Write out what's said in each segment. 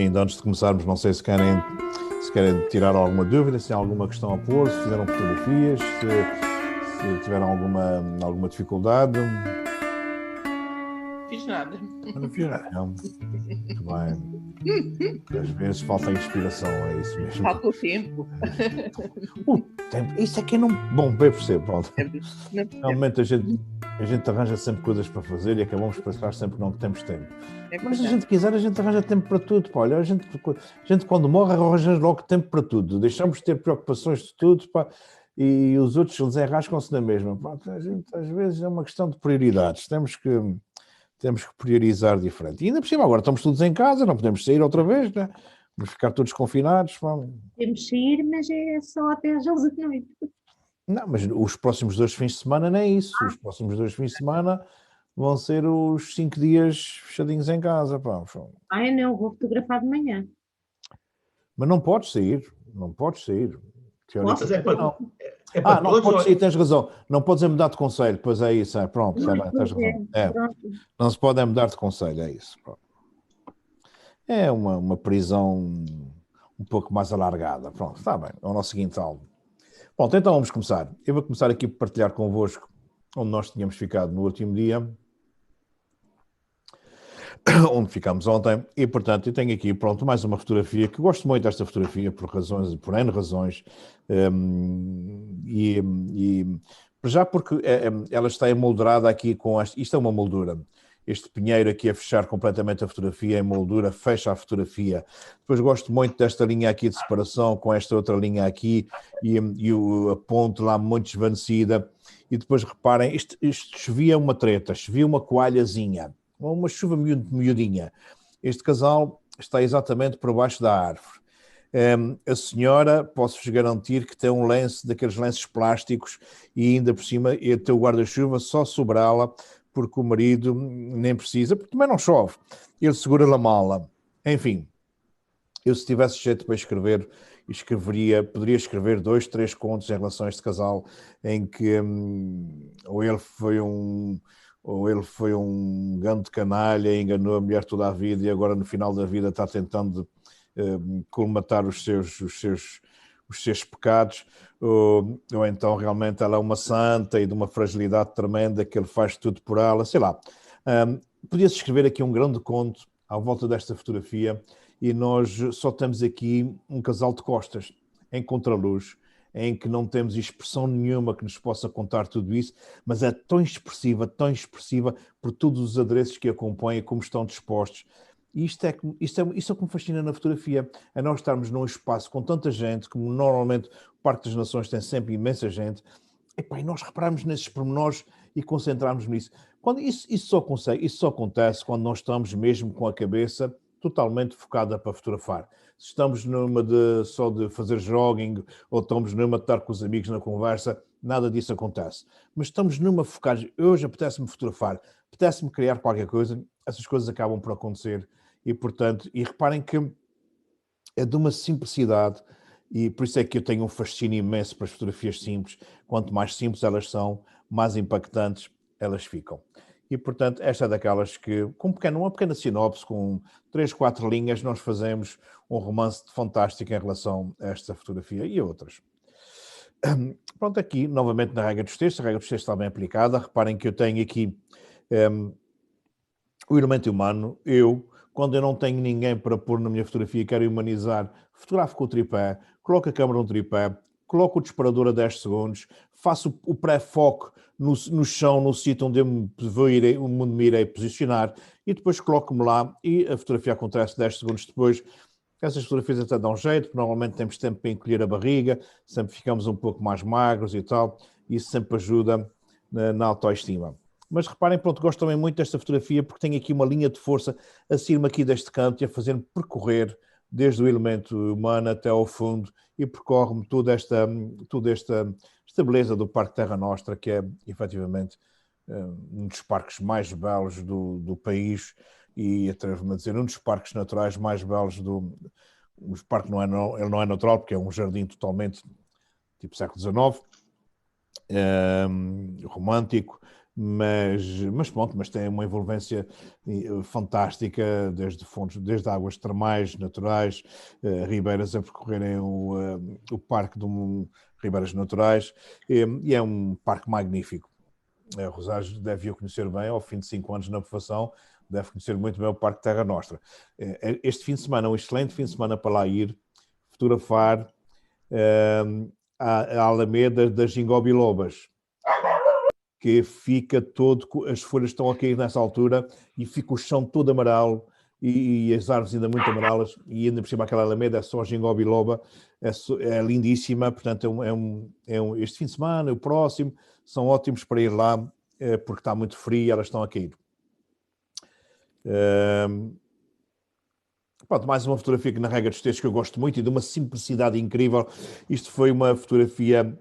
ainda antes de começarmos, não sei se querem tirar alguma dúvida, se há alguma questão a pôr, se fizeram fotografias, se tiveram alguma dificuldade. Fiz nada. Não fiz nada. Muito bem. Às vezes falta inspiração, é isso mesmo. Falta o tempo. O tempo, isso é que não. Bom, bem percebo, pronto. Realmente a gente arranja sempre coisas para fazer e acabamos por pensar sempre que não temos tempo. Mas se a gente quiser, a gente arranja tempo para tudo. Pá. Olha, a gente quando morre arranja logo tempo para tudo. Deixamos de ter preocupações de tudo, pá, e os outros eles enrascam-se na mesma. Pá. A gente, às vezes é uma questão de prioridades. Temos que priorizar diferente. E ainda por cima, agora estamos todos em casa, não podemos sair outra vez, né? Vamos ficar todos confinados. Vamos. Podemos sair, mas é só até às 11 da noite. Não, mas os próximos 2 fins de semana não é isso. Os próximos 2 fins de semana vão ser os 5 dias fechadinhos em casa. Pá. Eu não, vou fotografar de manhã. Mas não podes sair. Não podes sair. Posso? Não podes sair, tens razão. Não podes mudar de conselho. Pois é isso. Pronto, está bem, tens razão. Não se pode mudar de conselho, é isso. Pronto. É uma prisão um pouco mais alargada. Pronto, está bem. É o nosso seguinte álbum. Pronto, então vamos começar. Eu vou começar aqui por partilhar convosco onde nós tínhamos ficado no último dia, onde ficámos ontem, e portanto eu tenho aqui, pronto, mais uma fotografia, que gosto muito desta fotografia por N razões, já porque ela está emoldurada aqui com isto é uma moldura. Este pinheiro aqui a fechar completamente a fotografia, em moldura, fecha a fotografia. Depois gosto muito desta linha aqui de separação, com esta outra linha aqui, e a ponte lá muito desvanecida. E depois reparem, isto chovia uma treta, chovia uma coalhazinha, uma chuva miudinha. Este casal está exatamente por baixo da árvore. A senhora, posso-vos garantir que tem um lenço, daqueles lenços plásticos, e ainda por cima, e tem o guarda-chuva só sobre ela, porque o marido nem precisa, porque também não chove. Ele segura a mala. Enfim, eu se tivesse jeito para escrever, poderia escrever 2, 3 contos em relação a este casal, em que ou ele foi um grande canalha, enganou a mulher toda a vida e agora no final da vida está tentando colmatar os seus pecados, ou então realmente ela é uma santa e de uma fragilidade tremenda que ele faz tudo por ela, sei lá. Podia-se escrever aqui um grande conto à volta desta fotografia e nós só temos aqui um casal de costas, em contraluz, em que não temos expressão nenhuma que nos possa contar tudo isso, mas é tão expressiva por todos os adereços que acompanham, como estão dispostos. E isso é o que me fascina na fotografia, é nós estarmos num espaço com tanta gente, como normalmente o Parque das Nações tem sempre imensa gente, e nós reparamos nesses pormenores e concentrarmos nisso. Isso só acontece quando nós estamos mesmo com a cabeça totalmente focada para fotografar. Se estamos só de fazer jogging ou estamos numa de estar com os amigos na conversa, nada disso acontece. Mas estamos numa focada, hoje apetece-me fotografar, apetece-me criar qualquer coisa, essas coisas acabam por acontecer. E, portanto, reparem que é de uma simplicidade, e por isso é que eu tenho um fascínio imenso para as fotografias simples. Quanto mais simples elas são, mais impactantes elas ficam. E, portanto, esta é daquelas que, com uma pequena sinopse, com 3, 4 linhas, nós fazemos um romance fantástico em relação a esta fotografia e a outras. Pronto, aqui, novamente na regra dos textos, a regra dos textos está bem aplicada. Reparem que eu tenho aqui o elemento humano, quando eu não tenho ninguém para pôr na minha fotografia, quero humanizar, fotografo com o tripé, coloco a câmera no tripé, coloco o disparador a 10 segundos, faço o pré-foco no chão, no sítio onde eu me irei posicionar, e depois coloco-me lá e a fotografia acontece 10 segundos depois. Essas fotografias até dão jeito, porque normalmente temos tempo para encolher a barriga, sempre ficamos um pouco mais magros e tal, e isso sempre ajuda na autoestima. Mas reparem, pronto, gosto também muito desta fotografia porque tem aqui uma linha de força a sair-me aqui deste canto e a fazer-me percorrer desde o elemento humano até ao fundo e percorre-me toda esta beleza do Parque Terra Nostra, que é efetivamente um dos parques mais belos do país e, atrevo-me a dizer, um dos parques naturais mais belos o parque ele não é natural porque é um jardim totalmente tipo século XIX, romântico, mas pronto, mas tem uma envolvência fantástica, desde fontes, desde águas termais, naturais, ribeiras a percorrerem o parque de ribeiras naturais, e é um parque magnífico. Rosales deve o conhecer bem, ao fim de 5 anos na profissão, deve conhecer muito bem o Parque Terra Nostra. Este fim de semana, um excelente fim de semana para lá ir, fotografar a Alameda das Gingobilobas, que fica todo, as folhas estão a cair nessa altura e fica o chão todo amarelo e as árvores ainda muito amarelas, e ainda por cima aquela Alameda é só Gingobiloba, é lindíssima. Portanto este fim de semana, o próximo, são ótimos para ir lá, porque está muito frio e elas estão a cair. Pronto, mais uma fotografia que na Rega dos Textos que eu gosto muito e de uma simplicidade incrível. Isto foi uma fotografia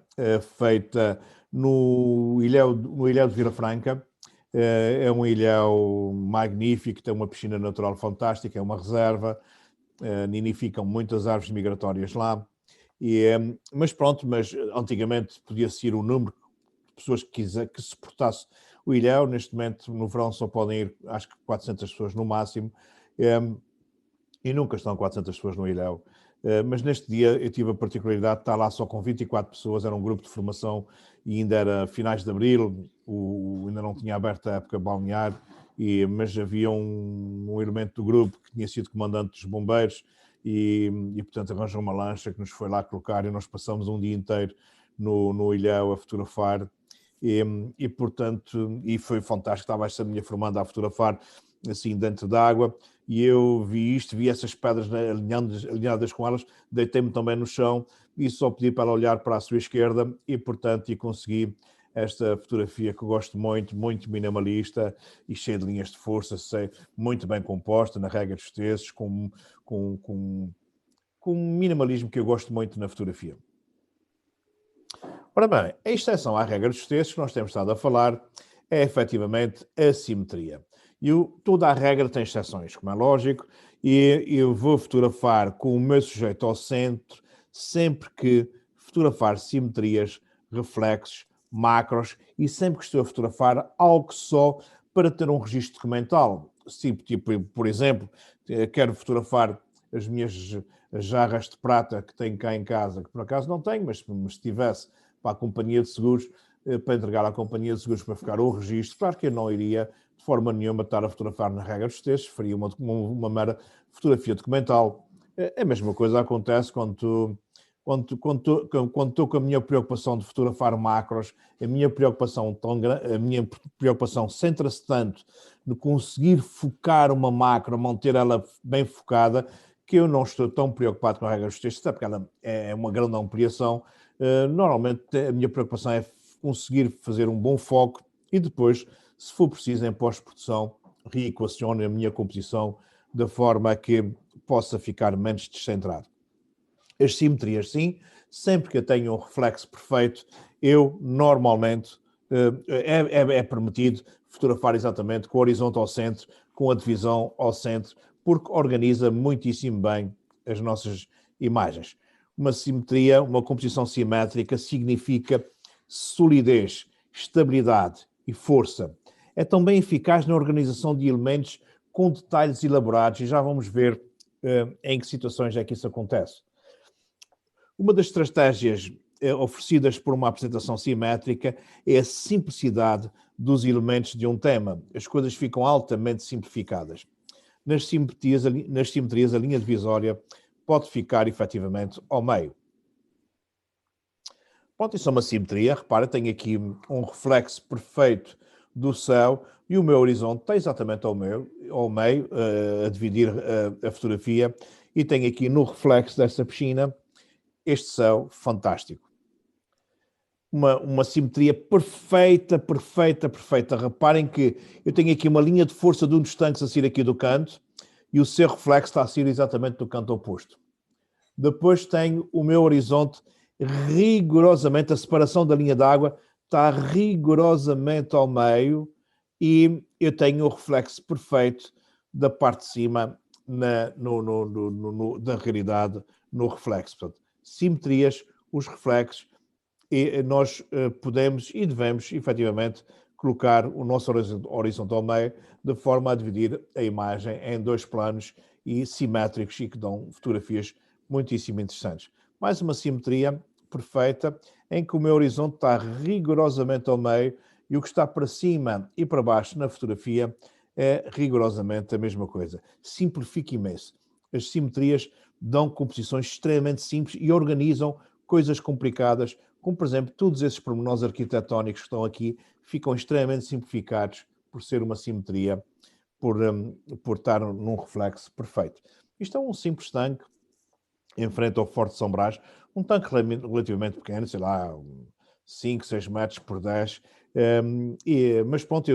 feita no ilhéu de Vila Franca. É um ilhéu magnífico, tem uma piscina natural fantástica, é uma reserva, nidificam muitas árvores migratórias lá. Mas pronto, antigamente podia-se ir o número de pessoas que suportasse o ilhéu. Neste momento, no verão, só podem ir, acho que 400 pessoas no máximo. E nunca estão 400 pessoas no ilhéu. Mas neste dia eu tive a particularidade de estar lá só com 24 pessoas, era um grupo de formação e ainda era finais de abril, ainda não tinha aberto a época balnear, mas havia um elemento do grupo que tinha sido comandante dos bombeiros e portanto arranjou uma lancha que nos foi lá colocar e nós passamos um dia inteiro no ilhéu a fotografar portanto, foi fantástico. Estava esta minha formanda a fotografar assim dentro da água e eu vi essas pedras alinhadas com elas, deitei-me também no chão e só pedi para ela olhar para a sua esquerda e portanto consegui esta fotografia que eu gosto muito, muito minimalista e cheia de linhas de força, muito bem composta, na Rega dos Textos, com um minimalismo que eu gosto muito na fotografia. Ora bem, a exceção à Regra dos Textos que nós temos estado a falar é efetivamente a simetria. Toda a regra tem exceções, como é lógico, e eu vou fotografar com o meu sujeito ao centro sempre que fotografar simetrias, reflexos, macros e sempre que estou a fotografar algo só para ter um registro documental. Tipo, por exemplo, quero fotografar as minhas jarras de prata que tenho cá em casa, que por acaso não tenho, mas se tivesse para a companhia de seguros, para entregar à companhia de seguros para ficar o registro, claro que eu não iria de forma nenhuma estar a fotografar na Regra dos Textos, faria uma mera fotografia documental. A mesma coisa acontece quando estou com a minha preocupação de fotografar macros, a minha preocupação centra-se tanto no conseguir focar uma macro, manter ela bem focada, que eu não estou tão preocupado com a Regra dos Textos, até porque ela é uma grande ampliação. Normalmente a minha preocupação é conseguir fazer um bom foco e depois, se for preciso, em pós-produção, reequaciono a minha composição da forma que possa ficar menos descentrado. As simetrias, sim, sempre que eu tenho um reflexo perfeito, eu normalmente é permitido fotografar exatamente com o horizonte ao centro, com a divisão ao centro, porque organiza muitíssimo bem as nossas imagens. Uma simetria, uma composição simétrica significa solidez, estabilidade e força. É também eficaz na organização de elementos com detalhes elaborados e já vamos ver em que situações é que isso acontece. Uma das estratégias oferecidas por uma apresentação simétrica é a simplicidade dos elementos de um tema. As coisas ficam altamente simplificadas. Nas simetrias, a linha divisória pode ficar efetivamente ao meio. Pronto, isso é uma simetria. Repara, tenho aqui um reflexo perfeito do céu e o meu horizonte está exatamente ao meio, a dividir a fotografia, e tenho aqui no reflexo dessa piscina este céu fantástico. Uma simetria perfeita. Reparem que eu tenho aqui uma linha de força de um dos tanques a sair aqui do canto e o seu reflexo está a sair exatamente do canto oposto. Depois tenho o meu horizonte rigorosamente, a separação da linha d'água está rigorosamente ao meio e eu tenho o reflexo perfeito da parte de cima da realidade no reflexo. Portanto, simetrias, os reflexos, e nós podemos e devemos, efetivamente, colocar o nosso horizonte ao meio, de forma a dividir a imagem em 2 planos e simétricos e que dão fotografias muitíssimo interessantes. Mais uma simetria perfeita, em que o meu horizonte está rigorosamente ao meio e o que está para cima e para baixo na fotografia é rigorosamente a mesma coisa. Simplifica imenso. As simetrias dão composições extremamente simples e organizam coisas complicadas, como por exemplo, todos esses pormenores arquitetónicos que estão aqui ficam extremamente simplificados por ser uma simetria, por estar num reflexo perfeito. Isto é um simples tanque em frente ao Forte São Brás, um tanque relativamente pequeno, sei lá, 5, 6 metros por 10, mas pronto,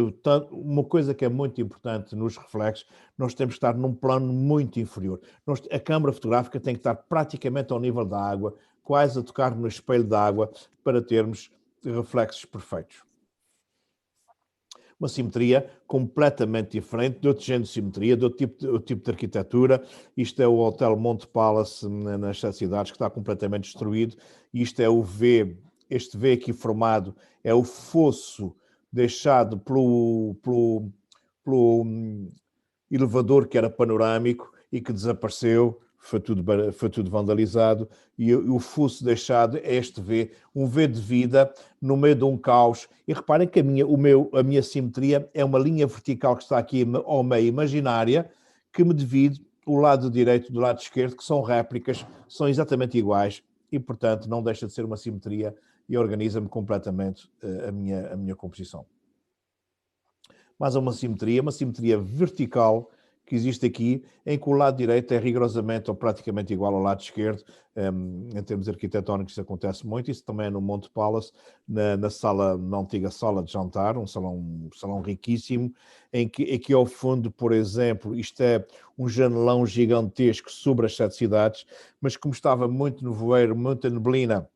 uma coisa que é muito importante nos reflexos, nós temos que estar num plano muito inferior. A câmara fotográfica tem que estar praticamente ao nível da água, quase a tocar no espelho da água, para termos reflexos perfeitos. Uma simetria completamente diferente, de outro género de simetria, de outro tipo de arquitetura. Isto é o Hotel Monte Palace nas 7 cidades, que está completamente destruído. Isto é o V, este V aqui formado é o fosso deixado pelo elevador que era panorâmico e que desapareceu. Foi tudo vandalizado, e o fosso deixado é este V, um V de vida no meio de um caos. E reparem que a minha simetria é uma linha vertical que está aqui ao meio, imaginária, que me divide o lado direito do lado esquerdo, que são réplicas, são exatamente iguais, e portanto não deixa de ser uma simetria e organiza-me completamente a minha composição. Mas há uma simetria vertical, que existe aqui, em que o lado direito é rigorosamente ou praticamente igual ao lado esquerdo. Em termos arquitetónicos isso acontece muito. Isso também é no Monte Palace, na antiga sala de jantar, um salão riquíssimo, em que ao fundo, por exemplo, isto é um janelão gigantesco sobre as 7 cidades, mas como estava muito nevoeiro, muita neblina,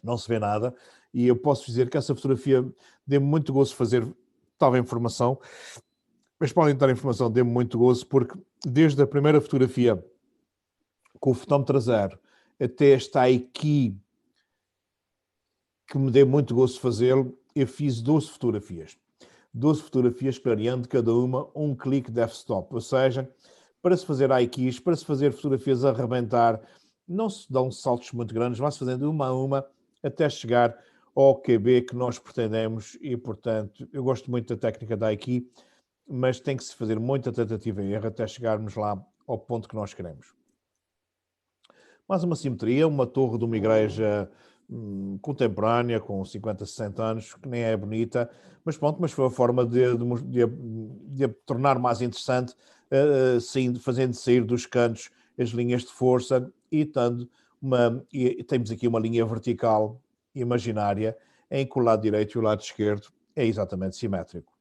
não se vê nada. E eu posso dizer que essa fotografia deu-me muito gosto de fazer. Estava em formação, mas podem dar informação, dê-me muito gozo, porque desde a primeira fotografia com o fotómetro a zero até esta aqui, que me deu muito gozo de fazê-lo, eu fiz 12 fotografias. 12 fotografias clareando cada uma um clique de f-stop, ou seja, para se fazer IKs, para se fazer fotografias a arrebentar, não se dão saltos muito grandes, vai-se fazendo uma a uma até chegar ao QB que nós pretendemos e, portanto, eu gosto muito da técnica da IK, mas tem que se fazer muita tentativa e erro até chegarmos lá ao ponto que nós queremos. Mais uma simetria, uma torre de uma igreja contemporânea, com 50, 60 anos, que nem é bonita, mas pronto, mas foi a forma de a tornar mais interessante, fazendo sair dos cantos as linhas de força e temos aqui uma linha vertical imaginária, em que o lado direito e o lado esquerdo é exatamente simétrico.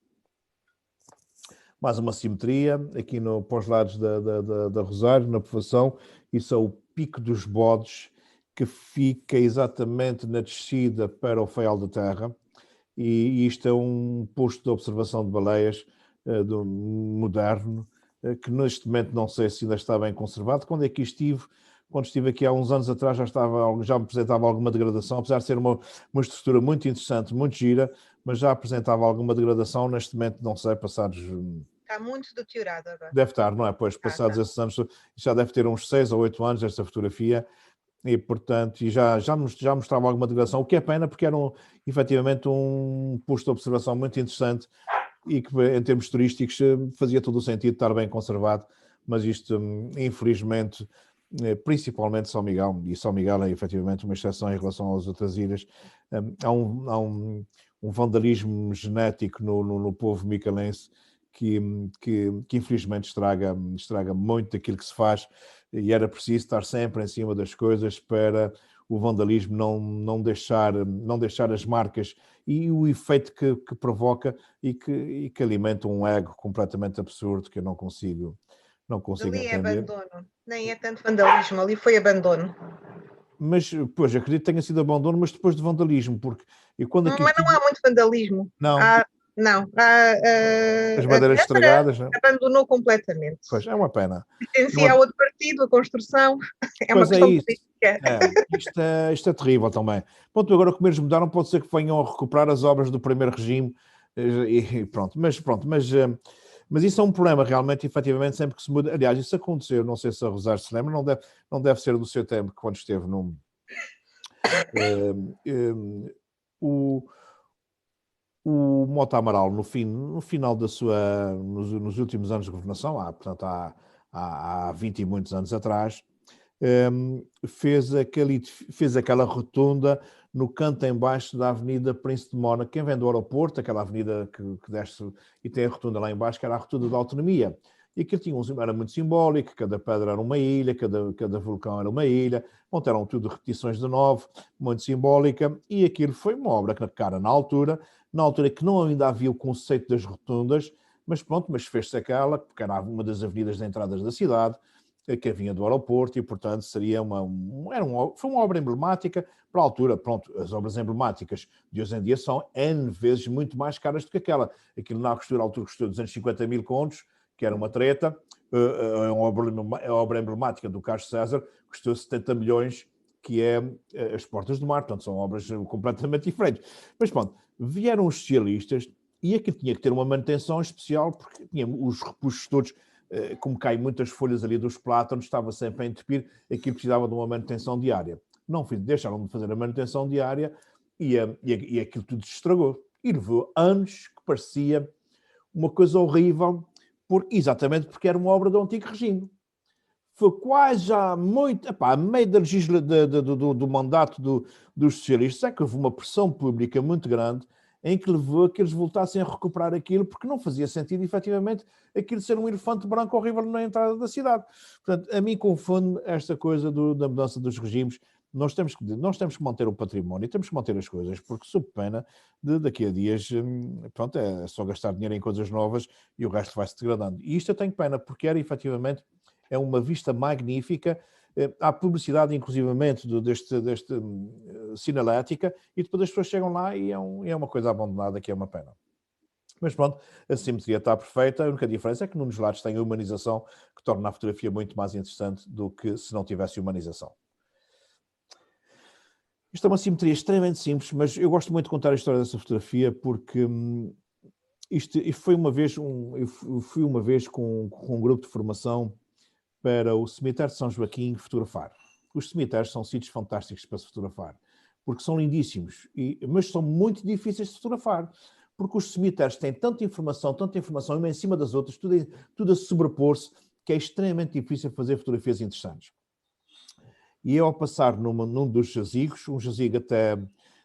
Mais uma simetria, aqui para os lados da Rosário, na povoação, isso é o Pico dos Bodes, que fica exatamente na descida para o Faial da Terra, e isto é um posto de observação de baleias moderno, que neste momento não sei se ainda está bem conservado. Quando estive aqui há uns anos atrás, já apresentava alguma degradação, apesar de ser uma estrutura muito interessante, muito gira, mas já apresentava alguma degradação. Neste momento, não sei, passados... Está muito deteriorado agora. Deve estar, não é? Pois, passados esses anos, já deve ter uns 6 ou 8 anos esta fotografia, e portanto, já mostrava alguma degradação, o que é pena, porque era efetivamente um posto de observação muito interessante e que, em termos turísticos, fazia todo o sentido estar bem conservado, mas isto, infelizmente, principalmente São Miguel, e São Miguel é efetivamente uma exceção em relação às outras ilhas, há um vandalismo genético no povo micalense que infelizmente estraga muito daquilo que se faz, e era preciso estar sempre em cima das coisas para o vandalismo não deixar as marcas e o efeito que provoca e que alimenta um ego completamente absurdo que eu não consigo ali entender. É abandono, nem é tanto vandalismo, ali foi abandono. Mas, pois, acredito que tenha sido abandono, mas depois de vandalismo, porque mas não há muito vandalismo. Não. As bandeiras estragadas, não? Abandonou completamente. Pois, é uma pena. Pertencia a outro partido, a construção. É uma questão política. Isto é terrível também. Pronto, agora como eles mudaram, pode ser que venham a recuperar as obras do primeiro regime, E pronto, mas isso é um problema realmente, efetivamente, sempre que se muda. Aliás, isso aconteceu, não sei se a Rosário se lembra, não deve ser do seu tempo, quando esteve num... o, o Mota Amaral, no final da sua... Nos últimos anos de governação, portanto, há 20 e muitos anos atrás, fez aquela rotunda no canto em baixo da Avenida Príncipe de Mónaco. Quem vem do aeroporto, aquela avenida que desce e tem a rotunda lá em baixo, que era a rotunda da Autonomia. E aquilo era muito simbólico, cada pedra era uma ilha, cada vulcão era uma ilha, eram tudo repetições de novo, muito simbólica, e aquilo foi uma obra cara na altura que não ainda havia o conceito das rotundas, mas fez-se aquela, porque era uma das avenidas de entradas da cidade, que vinha do aeroporto, e portanto seria foi uma obra emblemática para a altura. Pronto, as obras emblemáticas de hoje em dia são N vezes muito mais caras do que aquela. Aquilo na altura custou 250 mil contos, que era uma treta. A obra emblemática do Carlos César custou 70 milhões, que é As Portas do Mar. Portanto, são obras completamente diferentes. Mas pronto, vieram os socialistas e aquilo tinha que ter uma manutenção especial, porque tinha os repuxos todos, como caem muitas folhas ali dos plátanos, estava sempre a entupir, aquilo precisava de uma manutenção diária. Deixaram de fazer a manutenção diária e aquilo tudo se estragou. E levou anos que parecia uma coisa horrível, exatamente porque era uma obra do antigo regime. Foi quase já muito... a meio do mandato dos socialistas, é que houve uma pressão pública muito grande em que levou a que eles voltassem a recuperar aquilo, porque não fazia sentido, efetivamente, aquilo ser um elefante branco horrível na entrada da cidade. Portanto, a mim confunde esta coisa da mudança dos regimes. Nós temos que manter o património, temos que manter as coisas, porque sob pena de daqui a dias, é só gastar dinheiro em coisas novas e o resto vai-se degradando. E isto eu tenho pena, porque efetivamente, é uma vista magnífica. Há publicidade, inclusivamente, deste sinalética, e depois as pessoas chegam lá e é uma coisa abandonada, que é uma pena. Mas pronto, a simetria está perfeita. A única diferença é que num dos lados tem a humanização, que torna a fotografia muito mais interessante do que se não tivesse humanização. Isto é uma simetria extremamente simples, mas eu gosto muito de contar a história dessa fotografia, porque isto foi uma vez, eu fui uma vez com um grupo de formação para o cemitério de São Joaquim fotografar. Os cemitérios são sítios fantásticos para se fotografar, porque são lindíssimos, mas são muito difíceis de fotografar, porque os cemitérios têm tanta informação, uma em cima das outras, tudo a sobrepor-se, que é extremamente difícil fazer fotografias interessantes. E eu, ao passar num dos jazigos, um jazigo até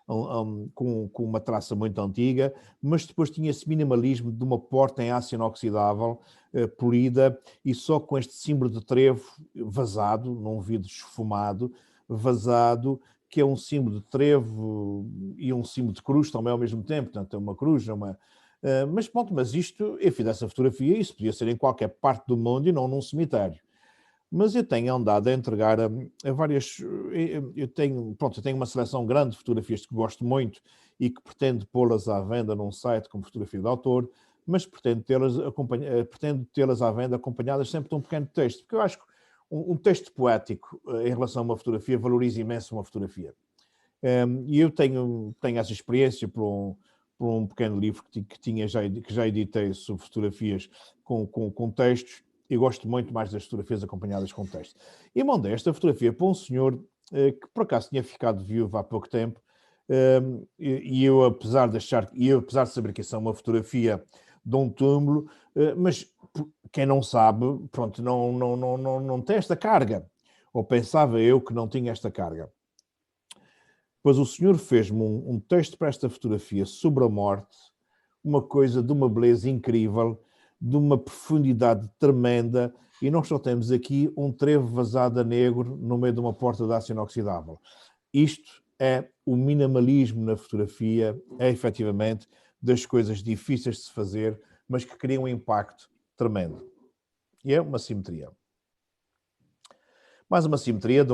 com uma traça muito antiga, mas depois tinha esse minimalismo de uma porta em aço inoxidável, polida, e só com este símbolo de trevo vazado, num vidro esfumado, vazado, que é um símbolo de trevo e um símbolo de cruz também ao mesmo tempo. Portanto, é uma cruz, mas isto, eu fiz essa fotografia, isso podia ser em qualquer parte do mundo e não num cemitério. Mas eu tenho andado a entregar a várias... Eu tenho uma seleção grande de fotografias que gosto muito e que pretendo pô-las à venda num site como fotografia de autor, mas pretendo tê-las à venda acompanhadas sempre de um pequeno texto, porque eu acho que um texto poético em relação a uma fotografia valoriza imenso uma fotografia. E eu tenho essa experiência por um pequeno livro que já editei sobre fotografias com textos. Eu gosto muito mais das fotografias acompanhadas com texto. E mandei esta fotografia para um senhor que por acaso tinha ficado viúvo há pouco tempo, e eu, apesar de saber que isso é uma fotografia de um túmulo, mas quem não sabe, pronto, não tem esta carga. Ou pensava eu que não tinha esta carga. Pois o senhor fez-me um texto para esta fotografia sobre a morte, uma coisa de uma beleza incrível, de uma profundidade tremenda, e nós só temos aqui um trevo vazado a negro no meio de uma porta de aço inoxidável. Isto é o minimalismo na fotografia, é efetivamente das coisas difíceis de se fazer, mas que criam um impacto tremendo. E é uma simetria. Mais uma simetria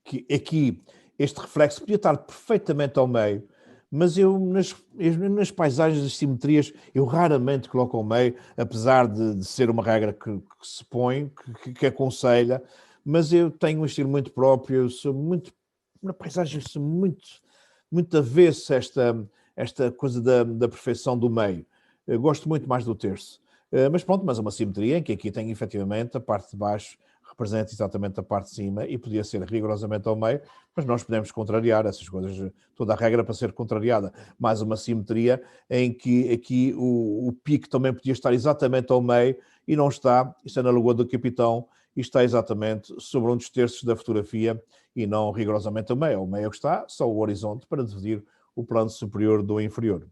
que aqui este reflexo podia estar perfeitamente ao meio, mas eu, nas paisagens, das simetrias, eu raramente coloco ao meio, apesar de ser uma regra que se põe, que aconselha, mas eu tenho um estilo muito próprio, eu sou muito, na paisagem, sou muito avesso a esta coisa da perfeição do meio. Gosto muito mais do terço. Mas pronto, mas é uma simetria em que aqui tem efetivamente a parte de baixo representa exatamente a parte de cima e podia ser rigorosamente ao meio, mas nós podemos contrariar essas coisas, toda a regra para ser contrariada. Mais uma simetria em que aqui o pico também podia estar exatamente ao meio e não está, isto é na Lagoa do Capitão, e está exatamente sobre um dos terços da fotografia e não rigorosamente ao meio. Ao meio que está só o horizonte para dividir o plano superior do inferior.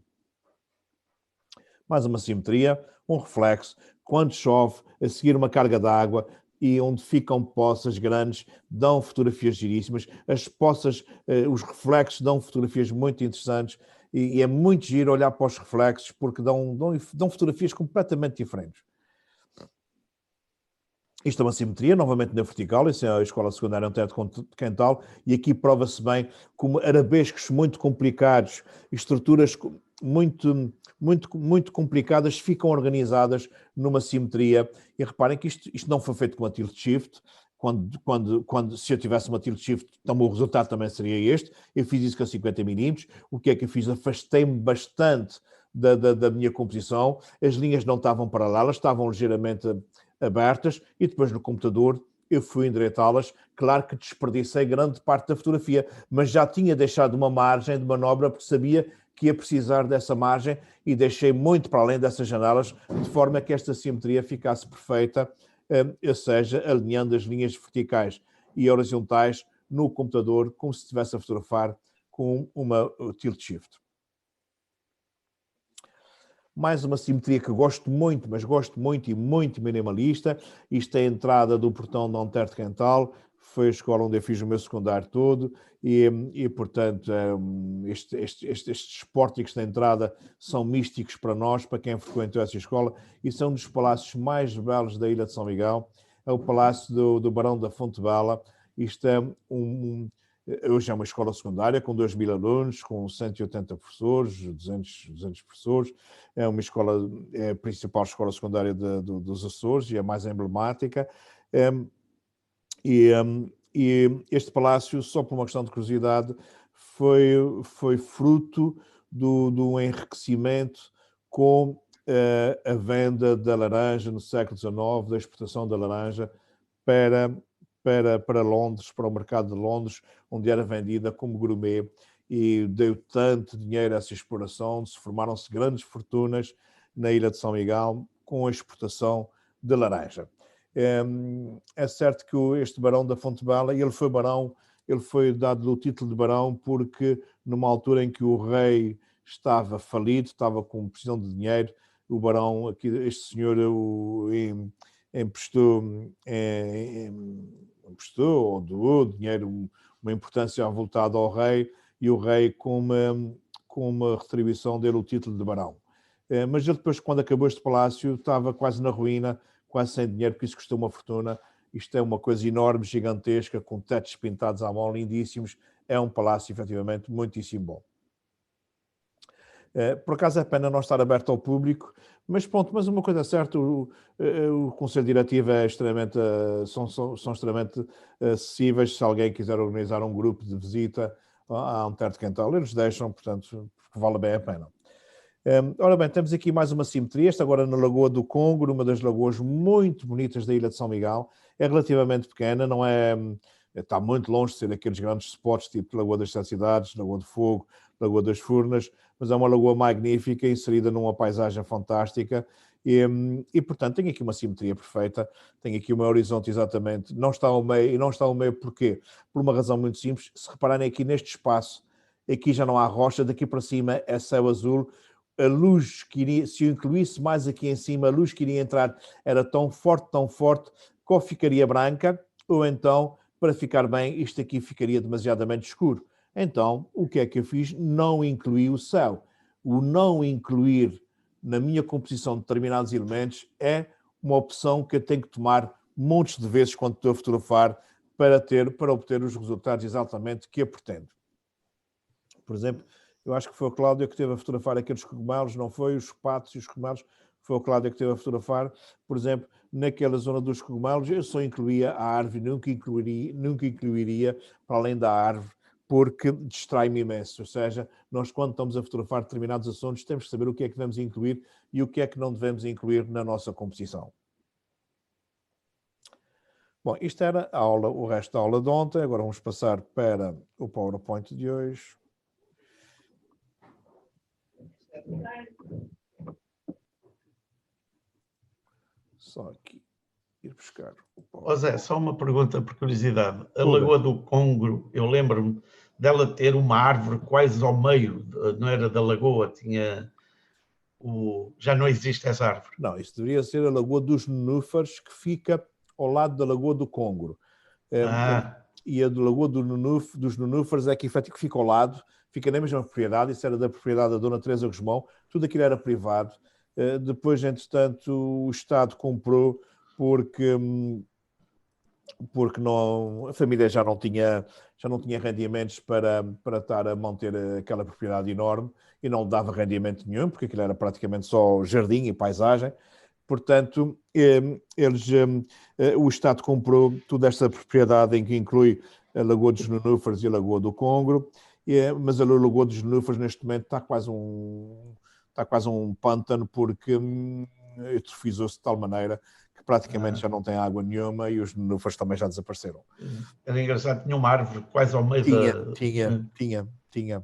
Mais uma simetria, um reflexo, quando chove, a seguir uma carga de água e onde ficam poças grandes, dão fotografias giríssimas. As poças, os reflexos dão fotografias muito interessantes e é muito giro olhar para os reflexos porque dão fotografias completamente diferentes. Isto é uma simetria, novamente na vertical, isso é a escola secundária Antero de Quental, e aqui prova-se bem como arabescos muito complicados, estruturas muito complicadas ficam organizadas numa simetria. E reparem que isto não foi feito com uma tilt shift. Se eu tivesse uma tilt shift, então o resultado também seria este. Eu fiz isso com 50mm. O que é que eu fiz? Afastei-me bastante da minha composição. As linhas não estavam paralelas, estavam ligeiramente abertas e depois no computador eu fui endireitá-las. Claro que desperdicei grande parte da fotografia, mas já tinha deixado uma margem de manobra porque sabia que ia precisar dessa margem e deixei muito para além dessas janelas, de forma que esta simetria ficasse perfeita, ou seja, alinhando as linhas verticais e horizontais no computador, como se estivesse a fotografar com uma tilt shift. Mais uma simetria que gosto muito, mas gosto muito e muito minimalista. Isto é a entrada do portão de Antero de Quental. Foi a escola onde eu fiz o meu secundário todo e portanto, estes pórticos da entrada são místicos para nós, para quem frequentou essa escola, e são um dos palácios mais belos da Ilha de São Miguel. É o Palácio do Barão da Fonte Bela. Isto é hoje é uma escola secundária com 2.000 alunos, com 180 professores, 200 professores. É uma escola, é a principal escola secundária dos Açores e a mais emblemática. E este palácio, só por uma questão de curiosidade, foi fruto do enriquecimento com a venda da laranja no século XIX, da exportação da laranja para Londres, para o mercado de Londres, onde era vendida como gourmet, e deu tanto dinheiro a essa exploração, formaram-se grandes fortunas na Ilha de São Miguel com a exportação de laranja. É certo que este barão da Fonte Bela, ele foi dado o título de barão porque numa altura em que o rei estava falido, estava com precisão de dinheiro, o barão, aqui, este senhor emprestou ou doou dinheiro, uma importância avultada ao rei, e o rei, com uma retribuição, deu o título de barão. Mas ele depois, quando acabou este palácio, estava quase na ruína, quase sem dinheiro, porque isso custou uma fortuna. Isto é uma coisa enorme, gigantesca, com tetos pintados à mão, lindíssimos. É um palácio, efetivamente, muitíssimo bom. Por acaso é pena não estar aberto ao público, mas pronto, mas uma coisa é certa, o Conselho Diretivo é extremamente, são extremamente acessíveis. Se alguém quiser organizar um grupo de visita a Antero de Quental, eles deixam, portanto, porque vale bem a pena. Ora bem, temos aqui mais uma simetria, esta agora na Lagoa do Congo, numa das lagoas muito bonitas da Ilha de São Miguel. É relativamente pequena, não é... Está muito longe de ser aqueles grandes spots, tipo Lagoa das Sete Cidades, Lagoa do Fogo, Lagoa das Furnas, mas é uma lagoa magnífica, inserida numa paisagem fantástica e, portanto, tem aqui uma simetria perfeita, tem aqui o meu horizonte exatamente, não está ao meio, e não está ao meio porquê? Por uma razão muito simples. Se repararem aqui neste espaço, aqui já não há rocha, daqui para cima é céu azul. A luz que iria, se eu incluísse mais aqui em cima, a luz que iria entrar era tão forte, que ou ficaria branca, ou então, para ficar bem, isto aqui ficaria demasiadamente escuro. Então, o que é que eu fiz? Não incluí o céu. O não incluir na minha composição de determinados elementos é uma opção que eu tenho que tomar montes de vezes quando estou a fotografar para obter os resultados exatamente que eu pretendo. Por exemplo, eu acho que foi o Cláudio que esteve a fotografar aqueles cogumelos, não foi? Os patos e os cogumelos. Foi o Cláudio que esteve a fotografar. Por exemplo, naquela zona dos cogumelos, eu só incluía a árvore, nunca incluiria para além da árvore. porque distrai-me imenso. Ou seja, nós quando estamos a fotografar determinados assuntos temos que saber o que é que devemos incluir e o que é que não devemos incluir na nossa composição. Bom, isto era a aula, o resto da aula de ontem. Agora vamos passar para o PowerPoint de hoje. Só aqui ir buscar o PowerPoint. Zé, só uma pergunta por curiosidade. A Lagoa do Congro, eu lembro-me dela ter uma árvore quase ao meio, não era da lagoa, tinha já não existe essa árvore. Não, isso deveria ser a Lagoa dos Nenúfares, que fica ao lado da Lagoa do Congro. E a do Lagoa dos Nenúfares é que efetivamente fica ao lado, fica na mesma propriedade, isso era da propriedade da Dona Teresa Guzmão, tudo aquilo era privado. Depois, entretanto, o Estado comprou porque não, a família já não tinha rendimentos para estar a manter aquela propriedade enorme e não dava rendimento nenhum, porque aquilo era praticamente só jardim e paisagem. Portanto, o Estado comprou toda esta propriedade em que inclui a Lagoa dos Nenúfares e a Lagoa do Congro, mas a Lagoa dos Nenúfares neste momento está quase um pântano, porque eutrofizou-se de tal maneira que praticamente já não tem água nenhuma e os nenúfares também já desapareceram. Era engraçado, tinha uma árvore quase ao meio Tinha.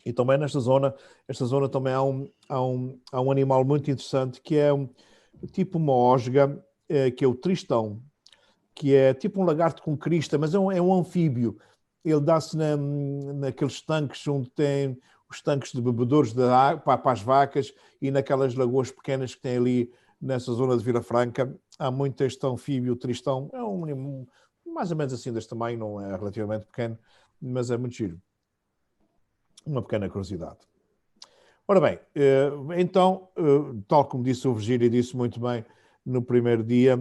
E também nesta zona também há um animal muito interessante que é tipo uma osga, que é o tristão, que é tipo um lagarto com crista, mas é um anfíbio. Ele dá-se naqueles tanques onde tem os tanques de bebedouros de água para as vacas e naquelas lagoas pequenas que tem ali nessa zona de Vila Franca. Há muito este anfíbio tristão. É um mais ou menos assim deste tamanho, não é relativamente pequeno, mas é muito giro. Uma pequena curiosidade. Ora bem, então, tal como disse o Virgílio e disse muito bem no primeiro dia,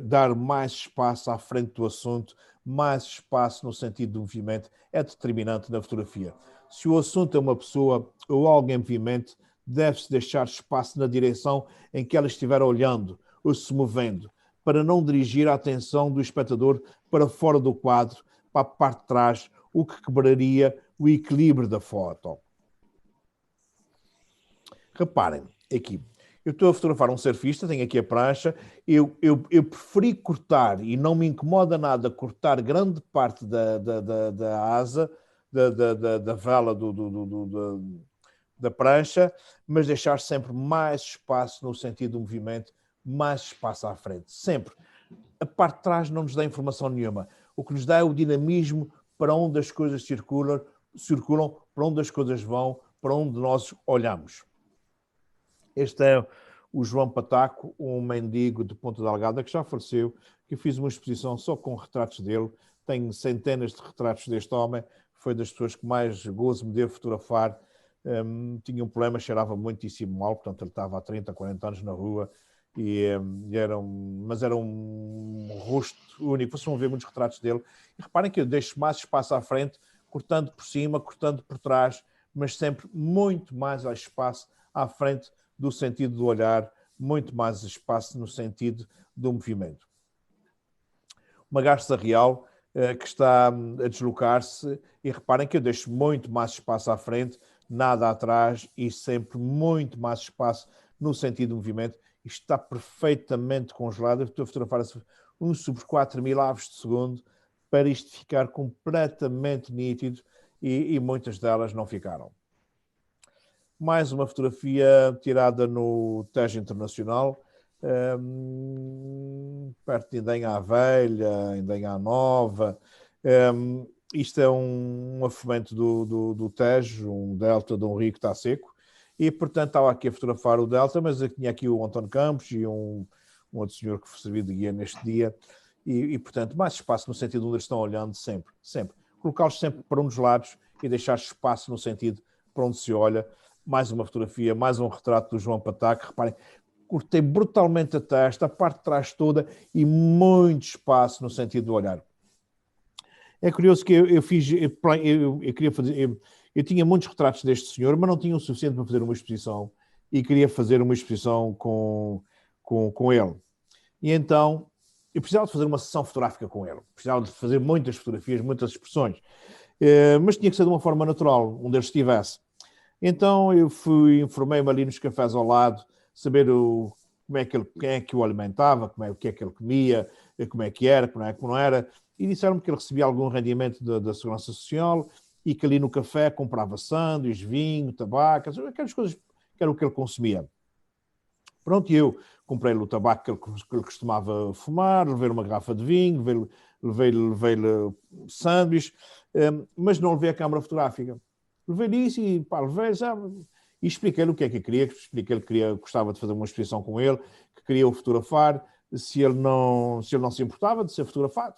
dar mais espaço à frente do assunto, mais espaço no sentido do movimento, é determinante na fotografia. Se o assunto é uma pessoa ou algo em movimento, deve-se deixar espaço na direção em que ela estiver olhando ou se movendo, para não dirigir a atenção do espectador para fora do quadro, para a parte de trás, o que quebraria o equilíbrio da foto. Reparem, aqui, eu estou a fotografar um surfista, tenho aqui a prancha, eu preferi cortar, e não me incomoda nada cortar grande parte da asa, da vela da prancha, mas deixar sempre mais espaço no sentido do movimento, mais espaço à frente. Sempre. A parte de trás não nos dá informação nenhuma. O que nos dá é o dinamismo para onde as coisas circulam, para onde as coisas vão, para onde nós olhamos. Este é o João Pataco, um mendigo de Ponta Delgada, que já faleceu, que eu fiz uma exposição só com retratos dele. Tenho centenas de retratos deste homem, foi das pessoas que mais gozo me deu fotografar. Tinha um problema, cheirava muitíssimo mal, portanto ele estava há 30, 40 anos na rua, mas era um rosto único. Vocês vão ver muitos retratos dele. E reparem que eu deixo mais espaço à frente, cortando por cima, cortando por trás, mas sempre muito mais espaço à frente do sentido do olhar, muito mais espaço no sentido do movimento. Uma garça real que está a deslocar-se, e reparem que eu deixo muito mais espaço à frente, nada atrás, e sempre muito mais espaço no sentido do movimento. Isto está perfeitamente congelado. Eu estou a fotografar 1 sobre 4.000 aves de segundo para isto ficar completamente nítido, e muitas delas não ficaram. Mais uma fotografia tirada no Tejo Internacional, perto de Indenha à Velha, Indenha à Nova. Isto é um afluente do Tejo, um delta de um rio que está seco, e portanto estava aqui a fotografar o delta, mas eu tinha aqui o António Campos e um outro senhor que serviu de guia neste dia, e portanto mais espaço no sentido onde eles estão olhando sempre. Colocá-los sempre para um dos lados e deixar espaço no sentido para onde se olha. Mais uma fotografia, mais um retrato do João Pataco. Reparem, cortei brutalmente a testa, a parte de trás toda, e muito espaço no sentido do olhar. É curioso que eu tinha muitos retratos deste senhor, mas não tinha o suficiente para fazer uma exposição, e queria fazer uma exposição com ele. E então eu precisava de fazer uma sessão fotográfica com ele, precisava de fazer muitas fotografias, muitas expressões. mas tinha que ser de uma forma natural, onde ele estivesse. Então eu informei-me ali nos cafés ao lado, saber quem é que o alimentava, o que é que ele comia, como é que era, como é que não era, e disseram-me que ele recebia algum rendimento da Segurança Social e que ali no café comprava sanduíches, vinho, tabaco, aquelas coisas que era o que ele consumia. Pronto, e eu comprei-lhe o tabaco que ele costumava fumar, levei-lhe uma garrafa de vinho, levei-lhe sanduíches, mas não levei a câmara fotográfica. Levei-lhe isso e expliquei-lhe o que é que queria, expliquei-lhe que gostava de fazer uma exposição com ele, que queria o fotografar, se ele não se importava de ser fotografado.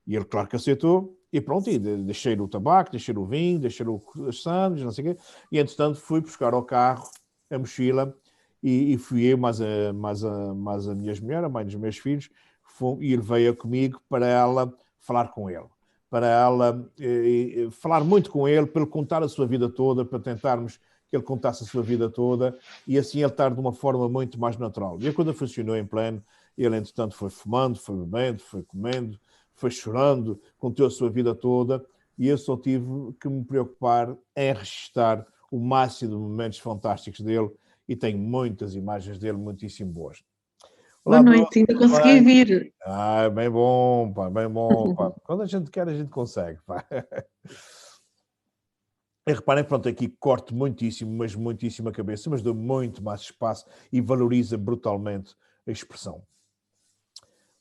E ele, claro que aceitou, e pronto, e deixei-lhe o tabaco, deixei-lhe o vinho, deixei-lhe os sanduíches, não sei o quê, e entretanto fui buscar ao carro a mochila, e fui eu, mais a minha mulher, a mãe dos meus filhos, e ele veio comigo para ela falar com ele. Para ela falar muito com ele, para ele contar a sua vida toda, para tentarmos que ele contasse a sua vida toda, e assim ele estar de uma forma muito mais natural. E a coisa funcionou em pleno. Ele, entretanto, foi fumando, foi bebendo, foi comendo, foi chorando, contou a sua vida toda, e eu só tive que me preocupar em registrar o máximo de momentos fantásticos dele, e tenho muitas imagens dele muitíssimo boas. Boa noite, ainda consegui vir. Bem bom, pá, bem bom, pá. Quando a gente quer, a gente consegue, pá. E reparem, pronto, aqui corto muitíssimo, mas muitíssimo a cabeça, mas dou muito mais espaço e valoriza brutalmente a expressão.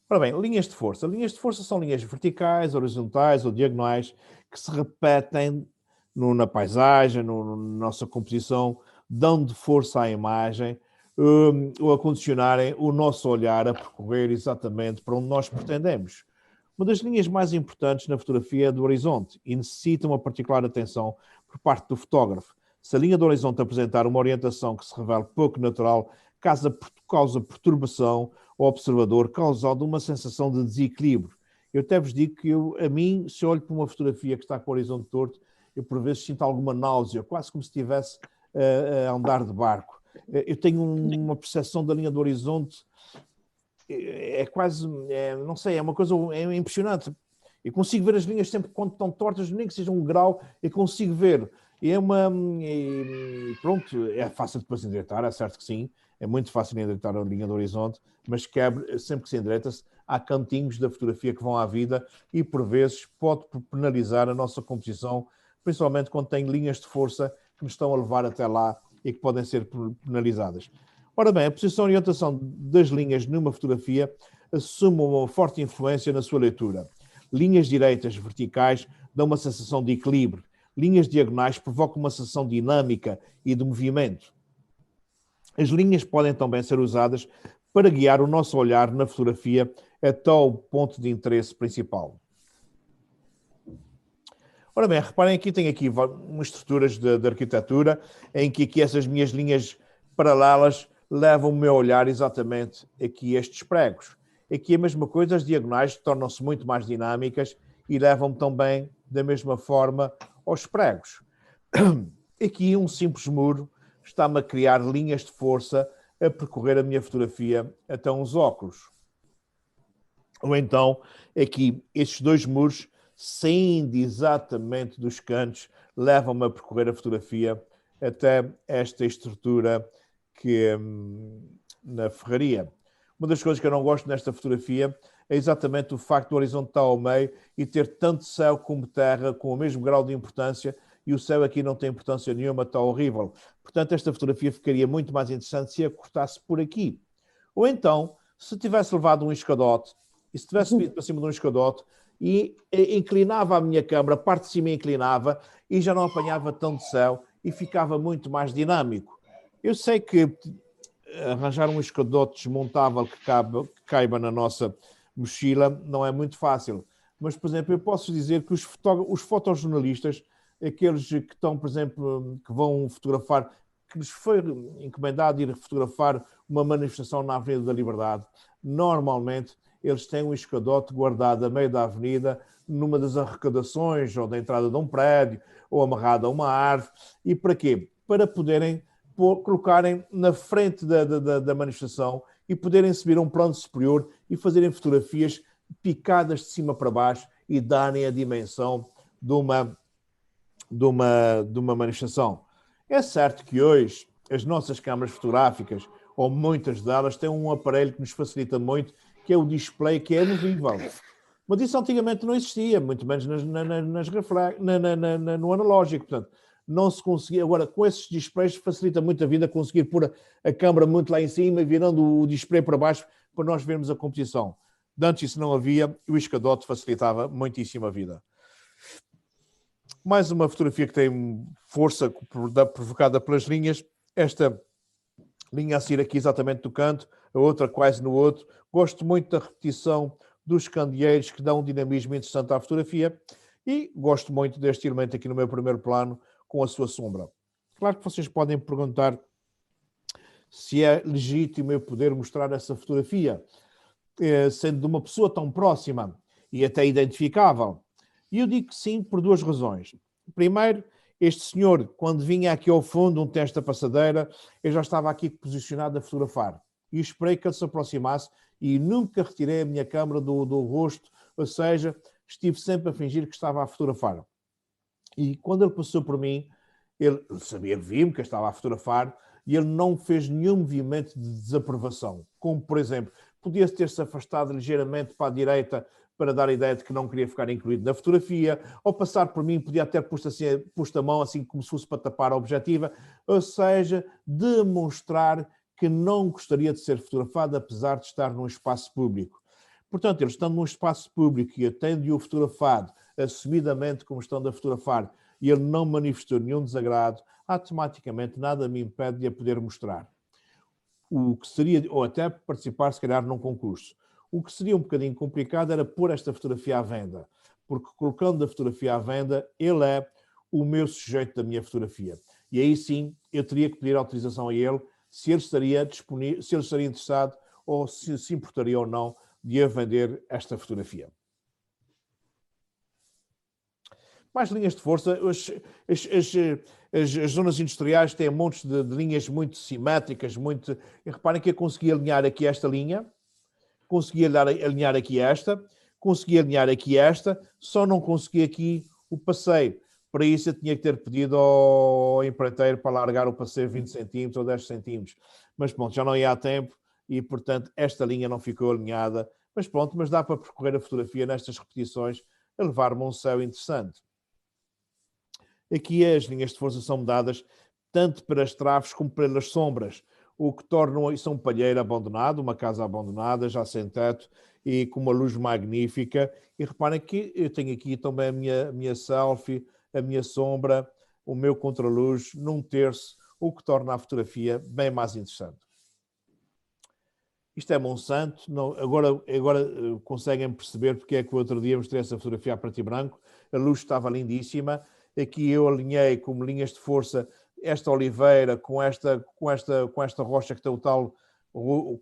Ora bem, linhas de força. Linhas de força são linhas verticais, horizontais ou diagonais que se repetem na paisagem, na nossa composição, dando força à imagem, ou a condicionarem o nosso olhar a percorrer exatamente para onde nós pretendemos. Uma das linhas mais importantes na fotografia é a do horizonte e necessita uma particular atenção por parte do fotógrafo. Se a linha do horizonte apresentar uma orientação que se revela pouco natural, causa perturbação ao observador, causando uma sensação de desequilíbrio. Eu até vos digo que se eu olho para uma fotografia que está com o horizonte torto, eu por vezes sinto alguma náusea, quase como se estivesse a andar de barco. Eu tenho uma percepção da linha do horizonte, não sei, é uma coisa impressionante. Eu consigo ver as linhas sempre quando estão tortas, nem que seja um grau, eu consigo ver. Pronto, é fácil depois endireitar, é certo que sim, é muito fácil endireitar a linha do horizonte, mas sempre que se endireita-se, há cantinhos da fotografia que vão à vida e por vezes pode penalizar a nossa composição, principalmente quando tem linhas de força que nos estão a levar até lá e que podem ser penalizadas. Ora bem, a posição e orientação das linhas numa fotografia assume uma forte influência na sua leitura. Linhas direitas verticais dão uma sensação de equilíbrio. Linhas diagonais provocam uma sensação dinâmica e de movimento. As linhas podem também ser usadas para guiar o nosso olhar na fotografia até ao ponto de interesse principal. Ora bem, reparem aqui, tenho aqui umas estruturas de arquitetura em que aqui essas minhas linhas paralelas levam o meu olhar exatamente aqui a estes pregos. Aqui a mesma coisa, as diagonais tornam-se muito mais dinâmicas e levam-me também da mesma forma aos pregos. Aqui um simples muro está-me a criar linhas de força a percorrer a minha fotografia até uns óculos. Ou então, aqui, estes dois muros, saindo exatamente dos cantos, levam-me a percorrer a fotografia até esta estrutura que é na ferraria. Uma das coisas que eu não gosto nesta fotografia é exatamente o facto do horizonte estar ao meio e ter tanto céu como terra com o mesmo grau de importância, e o céu aqui não tem importância nenhuma, está horrível. Portanto, esta fotografia ficaria muito mais interessante se a cortasse por aqui. Ou então, se tivesse levado um escadote, e se tivesse subido para cima de um escadote, e inclinava a minha câmera, a parte de cima inclinava, e já não apanhava tanto céu, e ficava muito mais dinâmico. Eu sei que arranjar um escadote desmontável que caiba na nossa mochila não é muito fácil. Mas, por exemplo, eu posso dizer que os fotojornalistas, aqueles que estão, por exemplo, que vão fotografar, que lhes foi encomendado ir fotografar uma manifestação na Avenida da Liberdade, normalmente eles têm um escadote guardado a meio da avenida, numa das arrecadações, ou da entrada de um prédio, ou amarrado a uma árvore. E para quê? Para poderem colocarem na frente da manifestação e poderem subir a um plano superior e fazerem fotografias picadas de cima para baixo e darem a dimensão de uma manifestação. É certo que hoje as nossas câmaras fotográficas, ou muitas delas, têm um aparelho que nos facilita muito, que é o display, que é movível. Mas isso antigamente não existia, muito menos no analógico. Portanto, não se conseguia. Agora, com esses displays, facilita muito a vida conseguir pôr a câmara muito lá em cima e virando o display para baixo para nós vermos a composição. Antes isso não havia, e o escadote facilitava muitíssimo a vida. Mais uma fotografia que tem força provocada pelas linhas. Esta linha a sair aqui exatamente do canto, a outra quase no outro. Gosto muito da repetição dos candeeiros, que dá um dinamismo interessante à fotografia. E gosto muito deste elemento aqui no meu primeiro plano, com a sua sombra. Claro que vocês podem perguntar se é legítimo eu poder mostrar essa fotografia, sendo de uma pessoa tão próxima e até identificável. E eu digo que sim, por duas razões. Primeiro, este senhor, quando vinha aqui ao fundo, um teste da passadeira, eu já estava aqui posicionado a fotografar. E esperei que ele se aproximasse e nunca retirei a minha câmera do rosto, ou seja, estive sempre a fingir que estava a fotografar. E quando ele passou por mim, ele sabia, vi-me que eu estava a fotografar, e ele não fez nenhum movimento de desaprovação. Como, por exemplo, podia ter-se afastado ligeiramente para a direita para dar a ideia de que não queria ficar incluído na fotografia, ou passar por mim, podia ter posto a mão assim como se fosse para tapar a objetiva, ou seja, demonstrar que não gostaria de ser fotografado, apesar de estar num espaço público. Portanto, ele estando num espaço público e tendo-o fotografado assumidamente como estando a fotografar, e ele não manifestou nenhum desagrado, automaticamente nada me impede de a poder mostrar. O que seria, ou até participar, se calhar, num concurso. O que seria um bocadinho complicado era pôr esta fotografia à venda, porque colocando a fotografia à venda, ele é o meu sujeito da minha fotografia. E aí sim, eu teria que pedir autorização a ele se ele estaria disponível, se ele estaria interessado ou se importaria ou não de a vender esta fotografia. Mais linhas de força. As zonas industriais têm montes de linhas muito simétricas, muito... E reparem que eu consegui alinhar aqui esta linha, consegui alinhar aqui esta, consegui alinhar aqui esta, só não consegui aqui o passeio. Para isso eu tinha que ter pedido ao empreiteiro para largar o passeio 20 centímetros ou 10 centímetros. Mas pronto, já não ia a tempo e, portanto, esta linha não ficou alinhada. Mas pronto, mas dá para percorrer a fotografia nestas repetições a levar-me a um céu interessante. Aqui as linhas de força são dadas tanto para as traves como pelas sombras, o que torna isso um palheiro abandonado, uma casa abandonada, já sem teto e com uma luz magnífica. E reparem que eu tenho aqui também a minha selfie, a minha sombra, o meu contraluz num terço, o que torna a fotografia bem mais interessante. Isto é Monsanto. Agora conseguem perceber porque é que o outro dia mostrei essa fotografia a preto e branco. A luz estava lindíssima. Aqui eu alinhei como linhas de força esta oliveira com esta rocha que tem o tal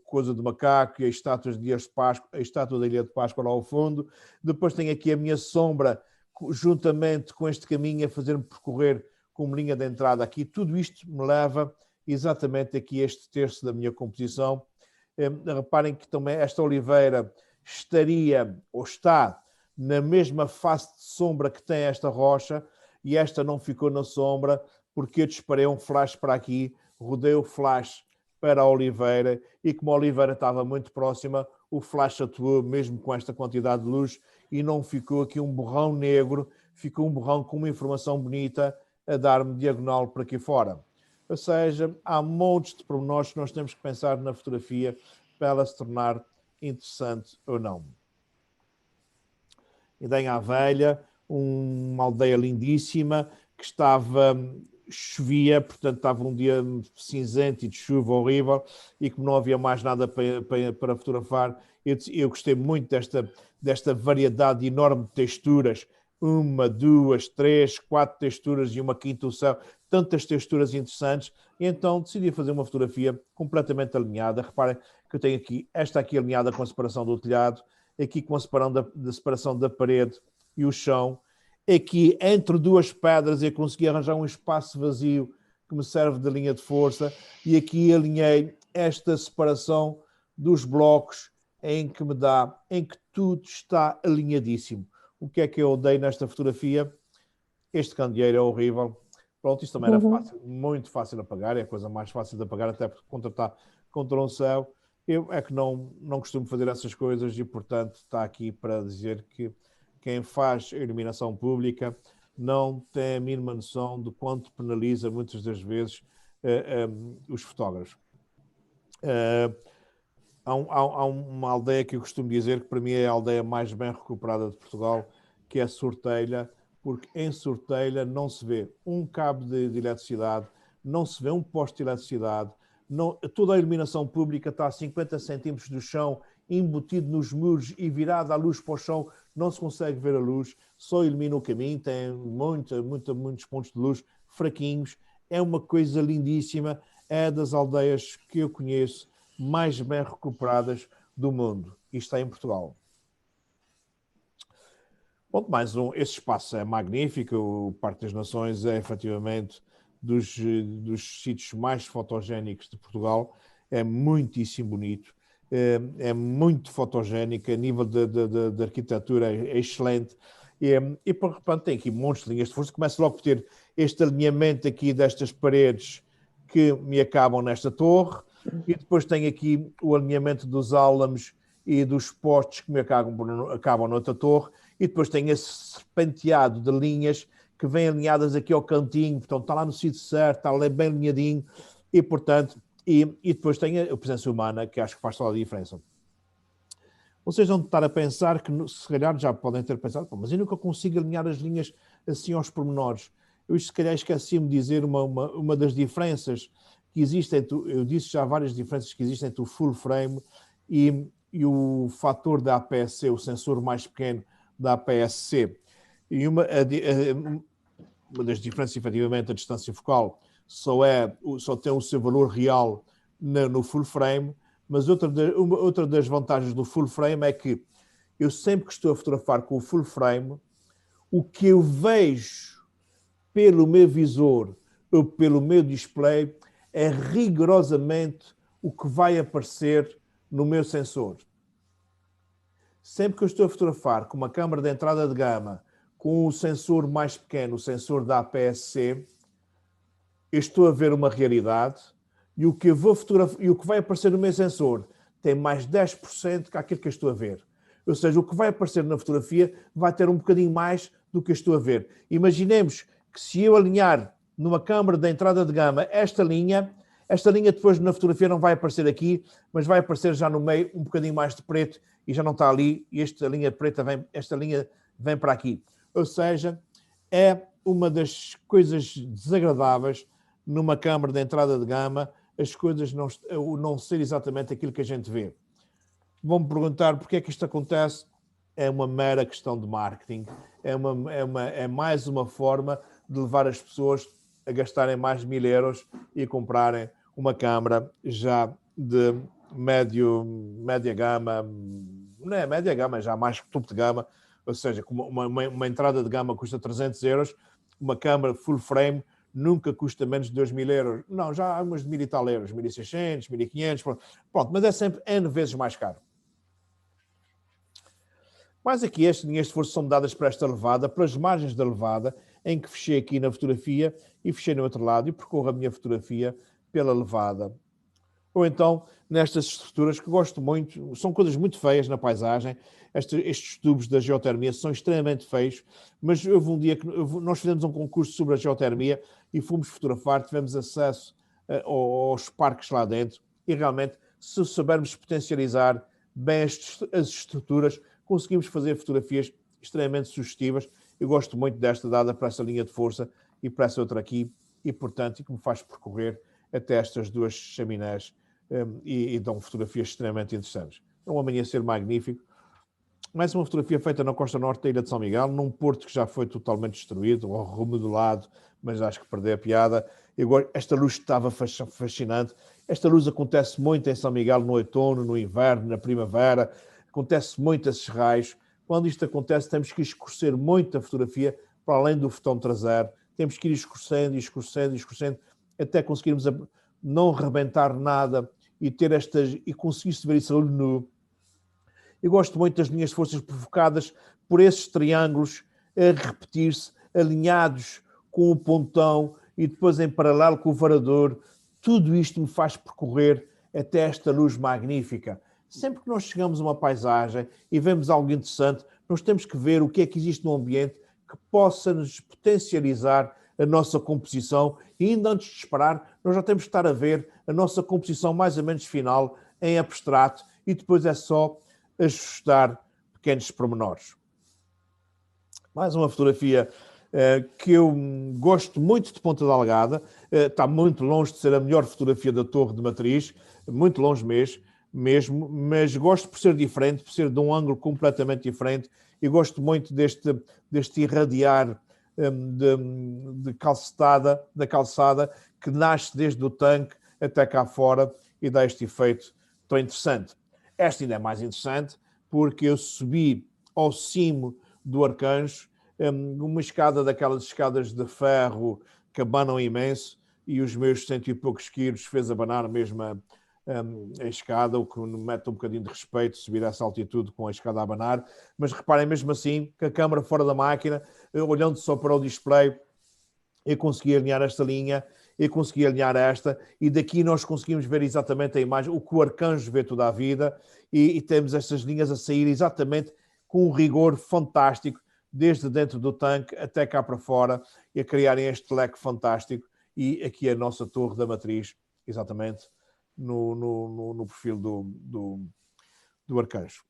coisa de macaco e as estátuas de Dias de Páscoa, a estátua da Ilha de Páscoa lá ao fundo. Depois tenho aqui a minha sombra juntamente com este caminho a fazer-me percorrer como linha de entrada aqui. Tudo isto me leva exatamente aqui a este terço da minha composição. Reparem que também esta oliveira estaria ou está na mesma face de sombra que tem esta rocha, e esta não ficou na sombra porque eu disparei um flash para aqui, rodei o flash para a oliveira e como a oliveira estava muito próxima, o flash atuou mesmo com esta quantidade de luz e não ficou aqui um borrão negro, ficou um borrão com uma informação bonita a dar-me diagonal para aqui fora. Ou seja, há montes de pormenores que nós temos que pensar na fotografia para ela se tornar interessante ou não. Ideia à Velha, uma aldeia lindíssima que chovia, portanto estava um dia cinzento e de chuva horrível e como não havia mais nada para fotografar, eu gostei muito desta variedade enorme de texturas, 1, 2, 3, 4 texturas e uma quinta o céu, tantas texturas interessantes, e então decidi fazer uma fotografia completamente alinhada. Reparem que eu tenho aqui, esta aqui alinhada com a separação do telhado, aqui com a separação da parede e o chão. Aqui, entre duas pedras, eu consegui arranjar um espaço vazio que me serve de linha de força e aqui alinhei esta separação dos blocos em que tudo está alinhadíssimo. O que é que eu dei nesta fotografia? este candeeiro é horrível. Pronto, isto também era fácil, muito fácil a pagar, é a coisa mais fácil de pagar, até porque contratar contra um céu. Eu é que não costumo fazer essas coisas e, portanto, está aqui para dizer que quem faz a iluminação pública não tem a mínima noção de quanto penaliza, muitas das vezes, os fotógrafos. Há uma aldeia que eu costumo dizer que para mim é a aldeia mais bem recuperada de Portugal, que é Sortelha, porque em Sortelha não se vê um cabo de eletricidade, não se vê um poste de eletricidade, toda a iluminação pública está a 50 centímetros do chão, embutido nos muros e virada a luz para o chão, não se consegue ver a luz, só ilumina o caminho, tem muitos pontos de luz fraquinhos, é uma coisa lindíssima, é das aldeias que eu conheço mais bem recuperadas do mundo, e está em Portugal. Bom, esse espaço é magnífico, o Parque das Nações é efetivamente dos sítios mais fotogénicos de Portugal, é muitíssimo bonito, é muito fotogénico, a nível de arquitetura é excelente, e por repente tem aqui montes de linhas de força, começa logo por ter este alinhamento aqui destas paredes que me acabam nesta torre, e depois tem aqui o alinhamento dos álamos e dos postes que me acabam noutra torre, e depois tem esse serpenteado de linhas que vêm alinhadas aqui ao cantinho, portanto está lá no sítio certo, está lá bem alinhadinho, e portanto, e depois tem a presença humana, que acho que faz toda a diferença. Vocês vão estar a pensar que, se calhar já podem ter pensado, mas eu nunca consigo alinhar as linhas assim aos pormenores. Eu se calhar esqueci-me de dizer uma das diferenças que existem, eu disse já várias diferenças que existem entre o full frame e o fator da APS-C, o sensor mais pequeno da APS-C. E uma das diferenças, efetivamente, a distância focal só tem o seu valor real no full frame, mas outra das vantagens do full frame é que eu sempre que estou a fotografar com o full frame, o que eu vejo pelo meu visor ou pelo meu display é rigorosamente o que vai aparecer no meu sensor. Sempre que eu estou a fotografar com uma câmara de entrada de gama, com o sensor mais pequeno, o sensor da APS-C, eu estou a ver uma realidade e o que vai aparecer no meu sensor tem mais 10% que aquilo que eu estou a ver. Ou seja, o que vai aparecer na fotografia vai ter um bocadinho mais do que eu estou a ver. Imaginemos que se eu alinhar numa câmara de entrada de gama esta linha depois na fotografia não vai aparecer aqui, mas vai aparecer já no meio um bocadinho mais de preto e já não está ali, e esta linha preta esta linha vem para aqui. Ou seja, é uma das coisas desagradáveis numa câmara de entrada de gama, as coisas não ser exatamente aquilo que a gente vê. Vão-me perguntar porque é que isto acontece. É uma mera questão de marketing. É mais uma forma de levar as pessoas a gastarem mais de 1.000 euros e comprarem uma câmara já de média gama, não é média gama, já mais topo de gama, ou seja, uma entrada de gama custa 300 euros, uma câmara full frame nunca custa menos de 2.000 euros. Não, já há umas de 1.000 e tal euros, 1.600, 1.500, pronto, mas é sempre N vezes mais caro. Mas aqui estas linhas de força são dadas para esta levada, pelas margens da levada, em que fechei aqui na fotografia e fechei no outro lado e percorro a minha fotografia pela levada. Ou então, nestas estruturas que gosto muito, são coisas muito feias na paisagem, estes tubos da geotermia são extremamente feios, mas houve um dia que nós fizemos um concurso sobre a geotermia e fomos fotografar, tivemos acesso aos parques lá dentro e realmente, se soubermos potencializar bem as estruturas, conseguimos fazer fotografias extremamente sugestivas. Eu gosto muito desta dada para essa linha de força e para essa outra aqui, e portanto, que me faz percorrer até estas duas chaminés e dão fotografias extremamente interessantes. É um amanhecer magnífico. Mais uma fotografia feita na costa norte da Ilha de São Miguel, num porto que já foi totalmente destruído ou remodelado, mas acho que perdeu a piada. Esta luz estava fascinante. Esta luz acontece muito em São Miguel no outono, no inverno, na primavera. Acontece muito esses raios. Quando isto acontece, temos que escurecer muito a fotografia para além do fotão traseiro. Temos que ir escurecendo, até conseguirmos não rebentar nada e conseguir-se ver isso a olho nu. Eu gosto muito das linhas de forças provocadas por esses triângulos a repetir-se, alinhados com o pontão e depois em paralelo com o varador. Tudo isto me faz percorrer até esta luz magnífica. Sempre que nós chegamos a uma paisagem e vemos algo interessante, nós temos que ver o que é que existe no ambiente que possa nos potencializar a nossa composição, e ainda antes de esperar, nós já temos que estar a ver a nossa composição mais ou menos final em abstrato, e depois é só ajustar pequenos pormenores. Mais uma fotografia que eu gosto muito de Ponta Delgada. Está muito longe de ser a melhor fotografia da Torre de Matriz, muito longe mesmo, mas gosto por ser diferente, por ser de um ângulo completamente diferente, e gosto muito deste irradiar da calçada que nasce desde o tanque até cá fora e dá este efeito tão interessante. Esta ainda é mais interessante porque eu subi ao cimo do Arcanjo, uma escada daquelas escadas de ferro que abanam imenso, e os meus 100 e poucos quilos fez abanar mesmo a escada, o que me mete um bocadinho de respeito subir essa altitude com a escada a abanar. Mas reparem mesmo assim que a câmara fora da máquina, olhando só para o display, eu consegui alinhar esta linha, eu consegui alinhar esta, e daqui nós conseguimos ver exatamente a imagem, o que o Arcanjo vê toda a vida, e temos estas linhas a sair exatamente com um rigor fantástico, desde dentro do tanque até cá para fora, e a criarem este leque fantástico. E aqui a nossa Torre da Matriz, exatamente no perfil do Arcanjo.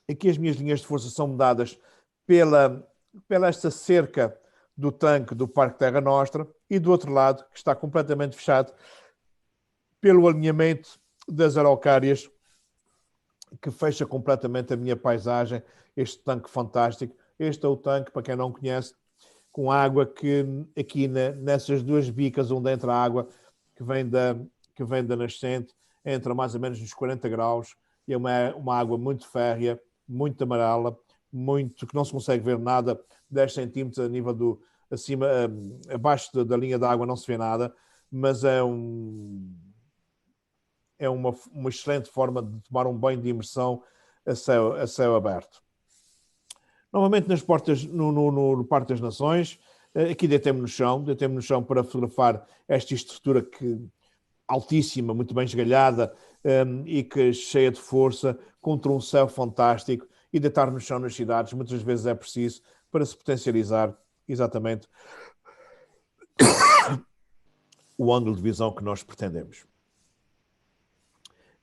Aqui as minhas linhas de força são dadas pela esta cerca do tanque do Parque Terra Nostra, e do outro lado, que está completamente fechado, pelo alinhamento das araucárias, que fecha completamente a minha paisagem, este tanque fantástico. Este é o tanque, para quem não conhece, com água que aqui nessas duas bicas onde entra a água, que vem da nascente, entra mais ou menos nos 40 graus, e é uma água muito férrea, muito amarela, que não se consegue ver nada, 10 centímetros a nível abaixo da linha da água não se vê nada, mas é uma excelente forma de tomar um banho de imersão a céu aberto. Novamente no Parque das Nações, aqui deitei-me no chão para fotografar esta estrutura altíssima, muito bem esgalhada, e que cheia de força, contra um céu fantástico, e deitar no chão nas cidades muitas vezes é preciso para se potencializar exatamente o ângulo de visão que nós pretendemos.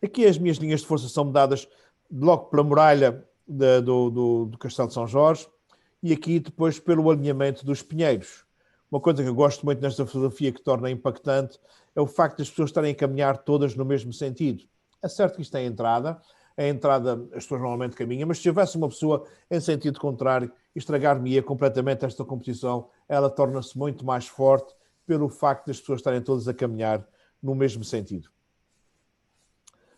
Aqui as minhas linhas de força são dadas logo pela muralha do Castelo de São Jorge, e aqui depois pelo alinhamento dos pinheiros. Uma coisa que eu gosto muito nesta fotografia, que torna impactante, é o facto das pessoas estarem a caminhar todas no mesmo sentido. É certo que isto é a entrada as pessoas normalmente caminham, mas se houvesse uma pessoa em sentido contrário, estragar-me-ia completamente esta composição. Ela torna-se muito mais forte pelo facto das pessoas estarem todas a caminhar no mesmo sentido.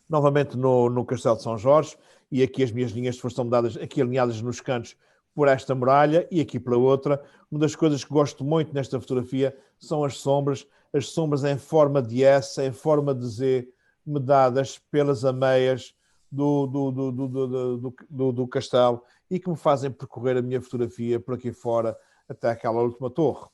Novamente no Castelo de São Jorge, e aqui as minhas linhas de força são dadas, aqui alinhadas nos cantos por esta muralha e aqui pela outra. Uma das coisas que gosto muito nesta fotografia são as sombras em forma de S, em forma de Z, dadas pelas ameias do castelo, e que me fazem percorrer a minha fotografia por aqui fora até aquela última torre.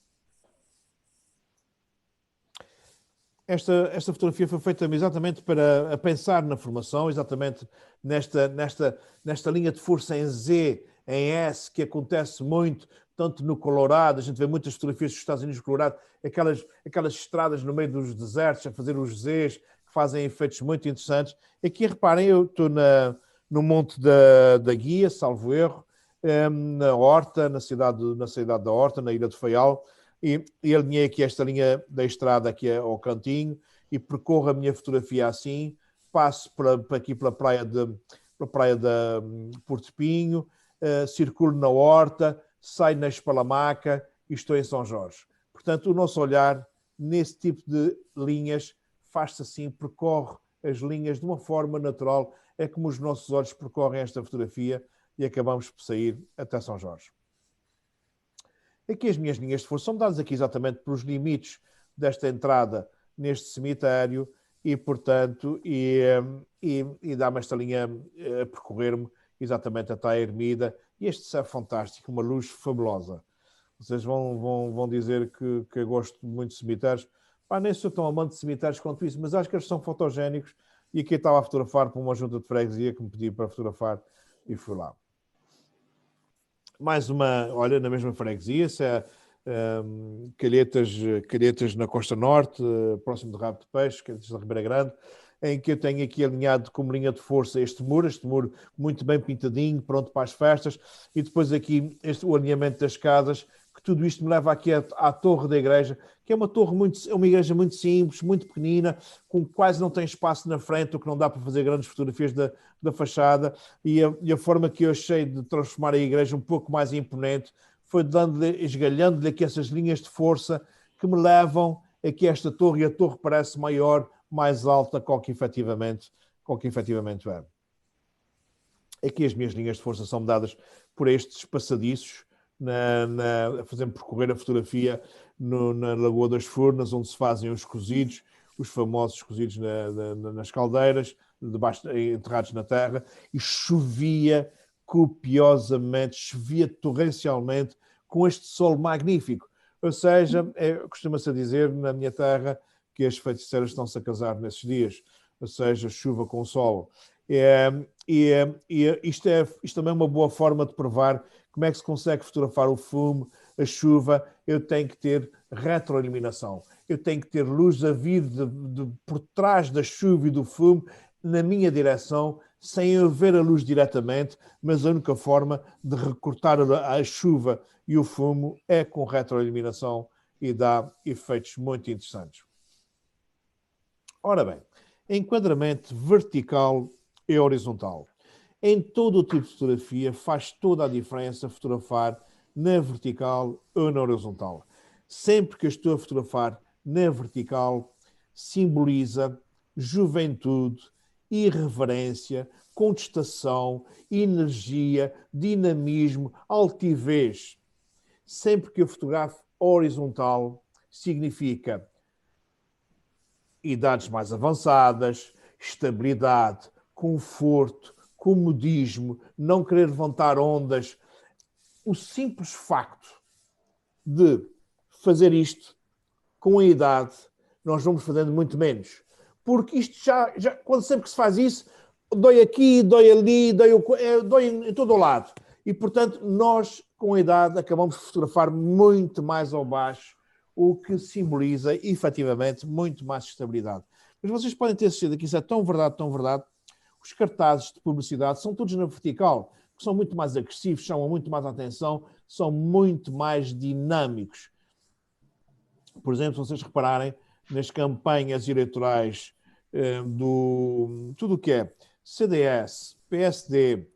Esta fotografia foi feita exatamente para pensar na formação, exatamente nesta linha de força em Z, em S, que acontece muito, tanto no Colorado. A gente vê muitas fotografias dos Estados Unidos do Colorado, aquelas estradas no meio dos desertos, a fazer os Zs, que fazem efeitos muito interessantes. Aqui, reparem, eu estou no Monte da Guia, salvo erro, na Horta, na cidade da Horta, na Ilha do Faial, e alinhei aqui esta linha da estrada aqui ao cantinho, e percorro a minha fotografia assim, passo aqui pela praia de Porto Pinho, circulo na Horta, saio na Espalamaca e estou em São Jorge. Portanto, o nosso olhar nesse tipo de linhas faz-se assim, percorre as linhas de uma forma natural. É como os nossos olhos percorrem esta fotografia, e acabamos por sair até São Jorge. Aqui as minhas linhas de força são dadas aqui exatamente pelos limites desta entrada neste cemitério, e portanto, dá-me esta linha a percorrer-me exatamente até a ermida, e este céu fantástico, uma luz fabulosa. Vocês vão dizer que eu gosto muito de cemitérios. Pá, nem sou tão amante de cemitérios quanto isso, mas acho que eles são fotogénicos. E aqui estava a fotografar para uma junta de freguesia que me pediu para fotografar e fui lá. Mais uma, olha, na mesma freguesia, se é Calhetas na Costa Norte, próximo de Rabo de Peixe, Calhetas da Ribeira Grande, em que eu tenho aqui alinhado como linha de força este muro muito bem pintadinho, pronto para as festas, e depois aqui o alinhamento das escadas, que tudo isto me leva aqui à torre da igreja, que é uma igreja muito simples, muito pequenina, com quase não tem espaço na frente, o que não dá para fazer grandes fotografias da fachada, e a forma que eu achei de transformar a igreja um pouco mais imponente foi esgalhando-lhe aqui essas linhas de força que me levam aqui a esta torre, e a torre parece maior, mais alta do que efetivamente é. Aqui as minhas linhas de força são dadas por estes passadiços, a fazer-me percorrer a fotografia na Lagoa das Furnas, onde se fazem os cozidos, os famosos cozidos nas caldeiras, enterrados na terra, e chovia copiosamente, chovia torrencialmente, com este sol magnífico. Ou seja, costuma-se dizer na minha terra que as feiticeiras estão-se a casar nesses dias, ou seja, chuva com sol. Isto também é uma boa forma de provar como é que se consegue fotografar o fumo, a chuva. Eu tenho que ter retroiluminação, eu tenho que ter luz a vir por trás da chuva e do fumo na minha direção, sem eu ver a luz diretamente, mas a única forma de recortar a chuva e o fumo é com retroiluminação e dá efeitos muito interessantes. Ora bem, enquadramento vertical e horizontal. Em todo o tipo de fotografia faz toda a diferença fotografar na vertical ou na horizontal. Sempre que eu estou a fotografar na vertical, simboliza juventude, irreverência, contestação, energia, dinamismo, altivez. Sempre que eu fotografo horizontal, significa idades mais avançadas, estabilidade, conforto, comodismo, não querer levantar ondas. O simples facto de fazer isto com a idade, nós vamos fazendo muito menos. Porque isto quando sempre que se faz isso, dói aqui, dói ali, dói em todo o lado. E, portanto, nós, com a idade, acabamos de fotografar muito mais ao baixo, o que simboliza, efetivamente, muito mais estabilidade. Mas vocês podem ter certeza que isso é tão verdade, os cartazes de publicidade são todos na vertical, que são muito mais agressivos, chamam muito mais a atenção, são muito mais dinâmicos. Por exemplo, se vocês repararem nas campanhas eleitorais tudo o que é CDS, PSD,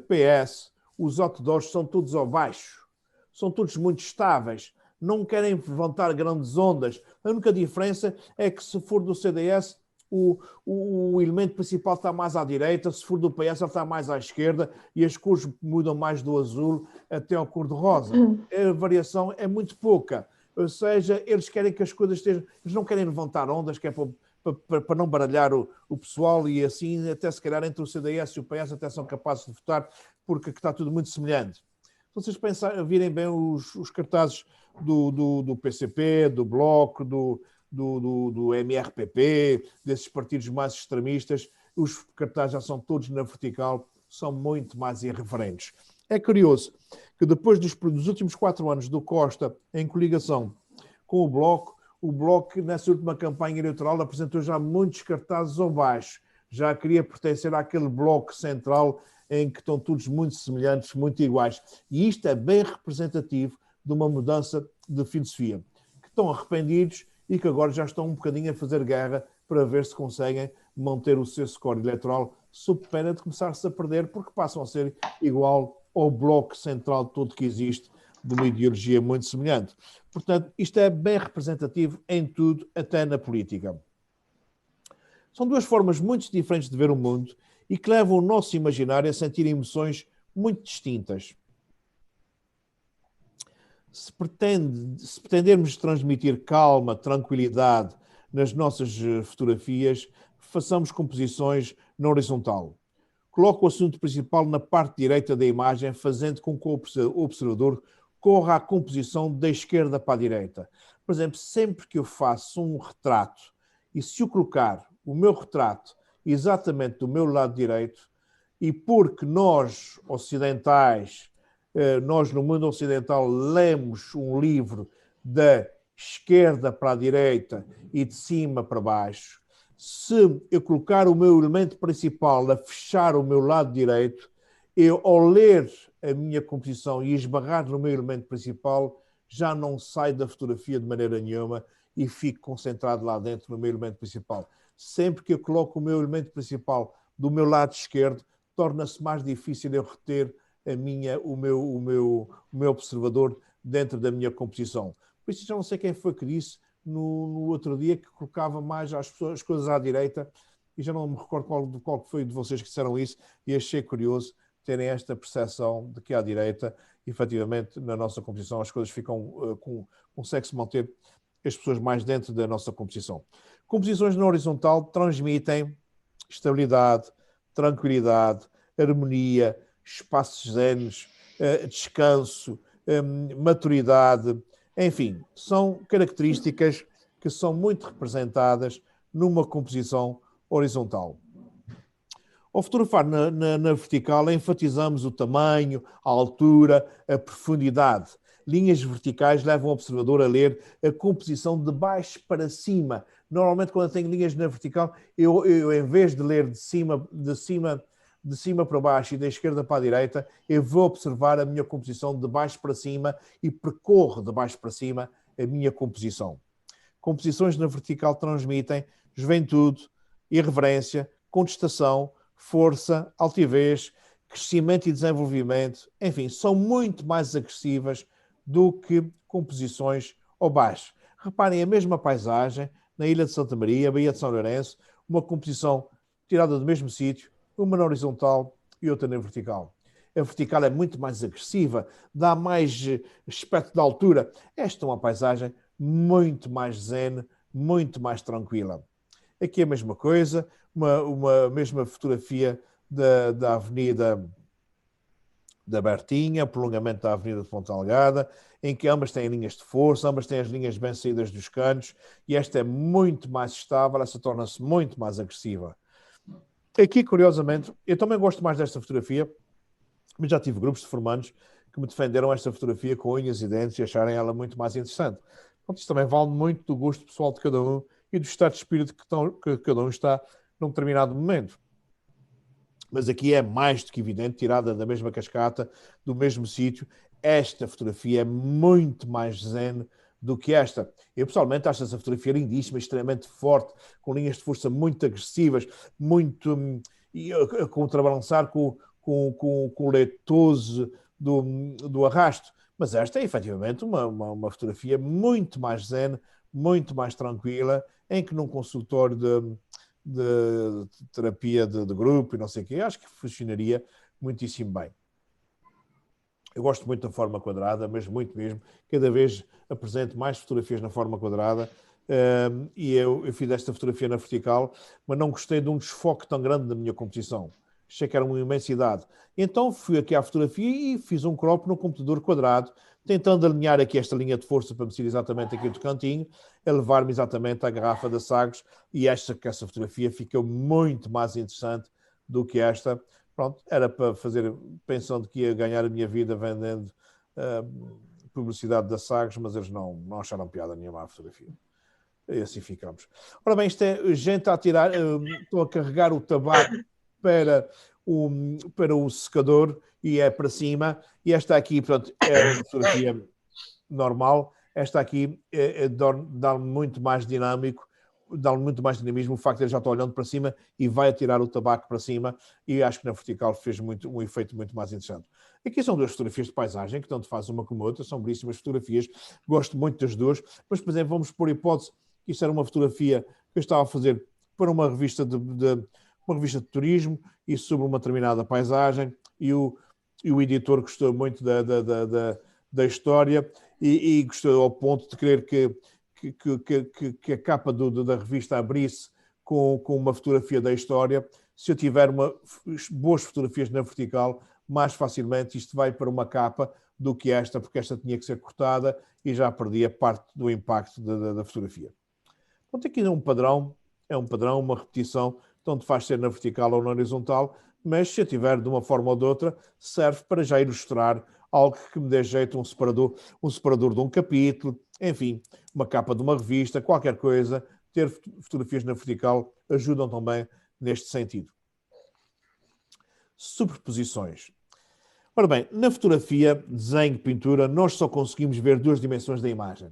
PS, os outdoors são todos ao baixo, são todos muito estáveis, não querem levantar grandes ondas. A única diferença é que se for do CDS, o elemento principal está mais à direita, se for do PS, ele está mais à esquerda, e as cores mudam mais do azul até ao cor-de-rosa. A variação é muito pouca. Ou seja, eles querem que as coisas estejam... Eles não querem levantar ondas, que é para não baralhar o pessoal, e assim, até se calhar entre o CDS e o PS até são capazes de votar, porque está tudo muito semelhante. Se vocês virem bem os cartazes do PCP, do Bloco, do MRPP, desses partidos mais extremistas, os cartazes já são todos na vertical, são muito mais irreverentes. É curioso que depois dos últimos 4 anos do Costa em coligação com o Bloco, nessa última campanha eleitoral, apresentou já muitos cartazes ao baixo. Já queria pertencer àquele bloco central em que estão todos muito semelhantes, muito iguais. E isto é bem representativo de uma mudança de filosofia. Que estão arrependidos e que agora já estão um bocadinho a fazer guerra para ver se conseguem manter o seu score eleitoral, sob pena de começar-se a perder, porque passam a ser igual ao bloco central todo que existe, de uma ideologia muito semelhante. Portanto, isto é bem representativo em tudo, até na política. São duas formas muito diferentes de ver o mundo e que levam o nosso imaginário a sentir emoções muito distintas. Se pretendermos transmitir calma, tranquilidade nas nossas fotografias, façamos composições na horizontal. Coloque o assunto principal na parte direita da imagem, fazendo com que o observador corra a composição da esquerda para a direita. Por exemplo, sempre que eu faço um retrato, e se eu colocar o meu retrato exatamente do meu lado direito, e porque nós ocidentais, nós no mundo ocidental lemos um livro da esquerda para a direita e de cima para baixo, se eu colocar o meu elemento principal a fechar o meu lado direito, eu, ao ler a minha composição e esbarrar no meu elemento principal, já não saio da fotografia de maneira nenhuma e fico concentrado lá dentro no meu elemento principal. Sempre que eu coloco o meu elemento principal do meu lado esquerdo, torna-se mais difícil eu reter o meu observador dentro da minha composição. Por isso, já não sei quem foi que disse no outro dia que colocava mais as coisas à direita, e já não me recordo qual foi de vocês que disseram isso, e achei curioso terem esta percepção de que à direita, efetivamente, na nossa composição, as coisas ficam, consegue-se manter as pessoas mais dentro da nossa composição. Composições na horizontal transmitem estabilidade, tranquilidade, harmonia, espaços zenos, descanso, maturidade, enfim, são características que são muito representadas numa composição horizontal. Ao fotografar na vertical, enfatizamos o tamanho, a altura, a profundidade. Linhas verticais levam o observador a ler a composição de baixo para cima. Normalmente, quando eu tenho linhas na vertical, eu em vez de ler de cima para baixo e da esquerda para a direita, eu vou observar a minha composição de baixo para cima e percorro de baixo para cima a minha composição. Composições na vertical transmitem juventude, irreverência, contestação, força, altivez, crescimento e desenvolvimento, enfim, são muito mais agressivas do que composições ao baixo. Reparem a mesma paisagem na Ilha de Santa Maria, Baía de São Lourenço, uma composição tirada do mesmo sítio, uma na horizontal e outra na vertical. A vertical é muito mais agressiva, dá mais aspecto de altura. Esta é uma paisagem muito mais zen, muito mais tranquila. Aqui é a mesma coisa, uma mesma fotografia da Avenida da Bertinha, prolongamento da Avenida de Ponta Algada, em que ambas têm linhas de força, ambas têm as linhas bem saídas dos cantos, e esta é muito mais estável, esta torna-se muito mais agressiva. Aqui, curiosamente, eu também gosto mais desta fotografia, mas já tive grupos de formandos que me defenderam esta fotografia com unhas e dentes e acharem ela muito mais interessante. Portanto, isto também vale muito do gosto pessoal de cada um e do estado de espírito que cada um está num determinado momento. Mas aqui é mais do que evidente, tirada da mesma cascata, do mesmo sítio, esta fotografia é muito mais zen do que esta. Eu pessoalmente acho essa fotografia lindíssima, extremamente forte, com linhas de força muito agressivas, muito a contrabalançar com o leitoso do arrasto. Mas esta é efetivamente uma fotografia muito mais zen, muito mais tranquila, em que num consultório de terapia de grupo e não sei o quê, acho que funcionaria muitíssimo bem. Eu gosto muito da forma quadrada, mas muito mesmo. Cada vez apresento mais fotografias na forma quadrada e eu fiz esta fotografia na vertical, mas não gostei de um desfoque tão grande da minha composição. Achei que era uma imensidade. Então fui aqui à fotografia e fiz um crop no computador quadrado, tentando alinhar aqui esta linha de força para me sair exatamente aqui do cantinho, a levar-me exatamente à garrafa da Sagres, e essa fotografia ficou muito mais interessante do que esta. Pronto, era para fazer, pensando que ia ganhar a minha vida vendendo publicidade da Sagres, mas eles não acharam piada nenhuma à fotografia. E assim ficamos. Ora bem, isto é gente a tirar, estou a carregar o tabaco para o secador e é para cima, e esta aqui, portanto, é uma fotografia normal. Esta aqui dá-me muito mais dinâmico, dá-me muito mais dinamismo o facto de ele já estar olhando para cima e vai atirar o tabaco para cima, e acho que na vertical fez um efeito muito mais interessante. Aqui são duas fotografias de paisagem, que tanto faz uma como outra, são belíssimas fotografias, gosto muito das duas, mas, por exemplo, vamos pôr hipótese que isto era uma fotografia que eu estava a fazer para uma revista de turismo e sobre uma determinada paisagem, e o editor gostou muito da história e gostou ao ponto de querer que a capa da revista abrisse com uma fotografia da história. Se eu tiver boas fotografias na vertical, mais facilmente isto vai para uma capa do que esta, porque esta tinha que ser cortada e já perdia parte do impacto da fotografia. Então aqui é um padrão, uma repetição, tanto faz ser na vertical ou na horizontal, mas se eu tiver de uma forma ou de outra, serve para já ilustrar algo que me dê jeito, um separador de um capítulo, enfim, uma capa de uma revista, qualquer coisa. Ter fotografias na vertical ajudam também neste sentido. Superposições. Ora bem, na fotografia, desenho, pintura, nós só conseguimos ver duas dimensões da imagem.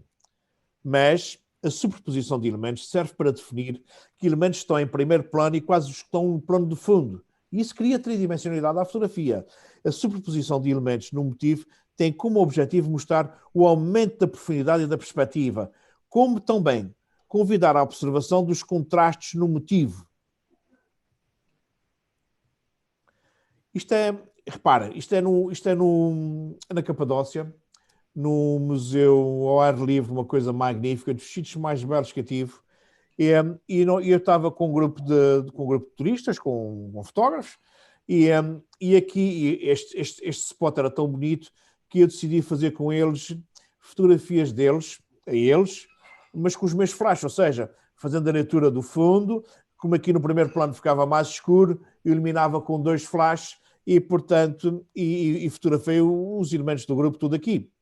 Mas a superposição de elementos serve para definir que elementos estão em primeiro plano e quase estão no plano de fundo. E isso cria tridimensionalidade à fotografia. A superposição de elementos no motivo tem como objetivo mostrar o aumento da profundidade e da perspectiva, como também convidar à observação dos contrastes no motivo. Repara, isto é na Capadócia, no museu ao ar livre, uma coisa magnífica, dos sítios mais belos que eu tive. E eu estava com um grupo de turistas, com fotógrafos, e aqui este spot era tão bonito que eu decidi fazer com eles fotografias deles, a eles, mas com os meus flashes, ou seja, fazendo a leitura do fundo, como aqui no primeiro plano ficava mais escuro, eu iluminava com 2 flashes e, portanto, e fotografei os elementos do grupo tudo aqui.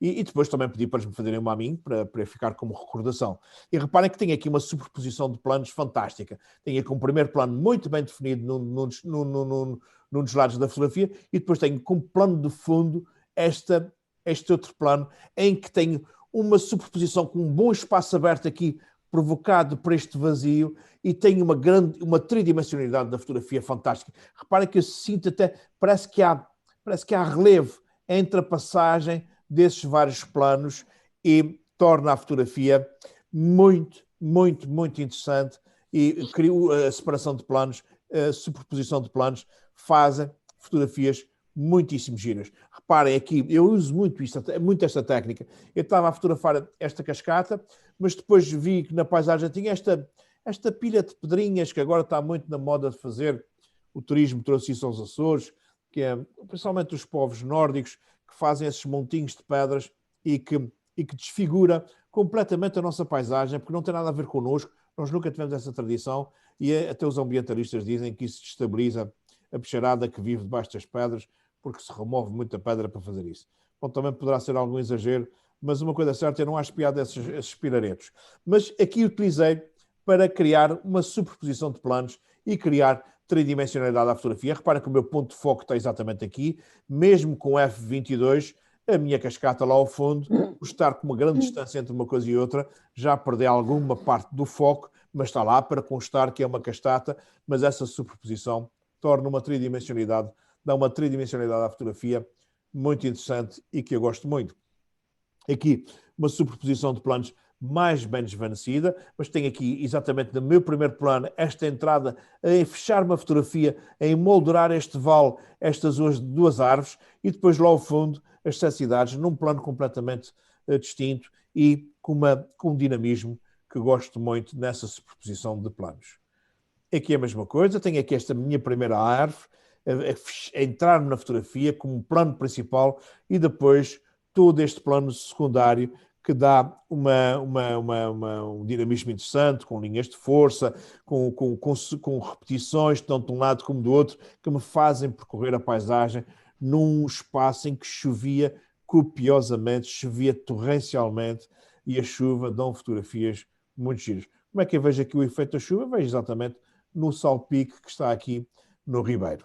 E depois também pedi para eles me fazerem uma a mim, para ficar como recordação. E reparem que tem aqui uma superposição de planos fantástica. Tem aqui um primeiro plano muito bem definido num dos lados da fotografia e depois tenho como plano de fundo este outro plano em que tenho uma superposição com um bom espaço aberto aqui, provocado por este vazio, e tenho uma tridimensionalidade da fotografia fantástica. Reparem que eu sinto até, parece que há relevo entre a passagem desses vários planos e torna a fotografia muito, muito, muito interessante e crio a separação de planos, a superposição de planos, fazem fotografias muitíssimo giras. Reparem aqui, eu uso muito esta técnica. Eu estava a fotografar esta cascata, mas depois vi que na paisagem tinha esta pilha de pedrinhas que agora está muito na moda de fazer. O turismo trouxe isso aos Açores, que é principalmente os povos nórdicos que fazem esses montinhos de pedras e que desfigura completamente a nossa paisagem, porque não tem nada a ver connosco. Nós nunca tivemos essa tradição e até os ambientalistas dizem que isso destabiliza a bicharada que vive debaixo das pedras, porque se remove muita pedra para fazer isso. Bom, também poderá ser algum exagero, mas uma coisa certa, eu não acho piada esses piraretos. Mas aqui utilizei para criar uma superposição de planos e criar tridimensionalidade à fotografia. Reparem que o meu ponto de foco está exatamente aqui, mesmo com f22, a minha cascata lá ao fundo, por estar com uma grande distância entre uma coisa e outra, já perdi alguma parte do foco, mas está lá para constar que é uma cascata, mas essa superposição torna uma tridimensionalidade, dá uma tridimensionalidade à fotografia muito interessante e que eu gosto muito. Aqui, uma superposição de planos mais bem desvanecida, mas tenho aqui exatamente no meu primeiro plano esta entrada a fechar uma fotografia, a emoldurar este vale, estas duas árvores, e depois lá ao fundo as 7 cidades num plano completamente distinto e com um dinamismo que gosto muito nessa superposição de planos. Aqui é a mesma coisa, tenho aqui esta minha primeira árvore, a entrar na fotografia como plano principal e depois todo este plano secundário que dá um dinamismo interessante, com linhas de força, com repetições, tanto de um lado como do outro, que me fazem percorrer a paisagem num espaço em que chovia copiosamente, chovia torrencialmente, e a chuva dão fotografias muito giras. Como é que eu vejo aqui o efeito da chuva? Vejo exatamente no salpique que está aqui no Ribeiro.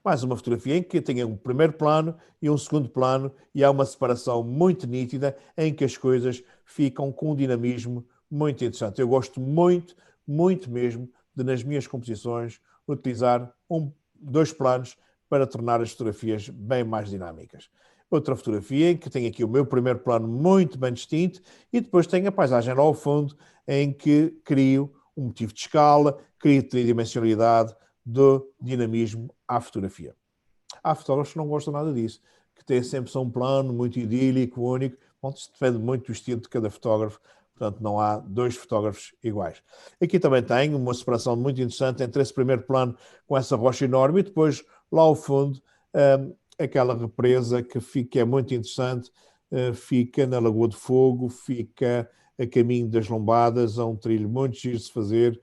Mais uma fotografia em que tem um primeiro plano e um segundo plano e há uma separação muito nítida em que as coisas ficam com um dinamismo muito interessante. Eu gosto muito, muito mesmo de, nas minhas composições, utilizar 2 planos para tornar as fotografias bem mais dinâmicas. Outra fotografia em que tem aqui o meu primeiro plano muito bem distinto e depois tem a paisagem lá ao fundo em que crio um motivo de escala, crio tridimensionalidade do dinamismo à fotografia. Há fotógrafos que não gostam nada disso, que têm sempre só um plano muito idílico, único. Bom, isso depende muito do estilo de cada fotógrafo, portanto não há 2 fotógrafos iguais. Aqui também tenho uma separação muito interessante entre esse primeiro plano com essa rocha enorme e depois lá ao fundo aquela represa que é muito interessante, fica na Lagoa de Fogo, fica a caminho das Lombadas, a um trilho muito giro de se fazer.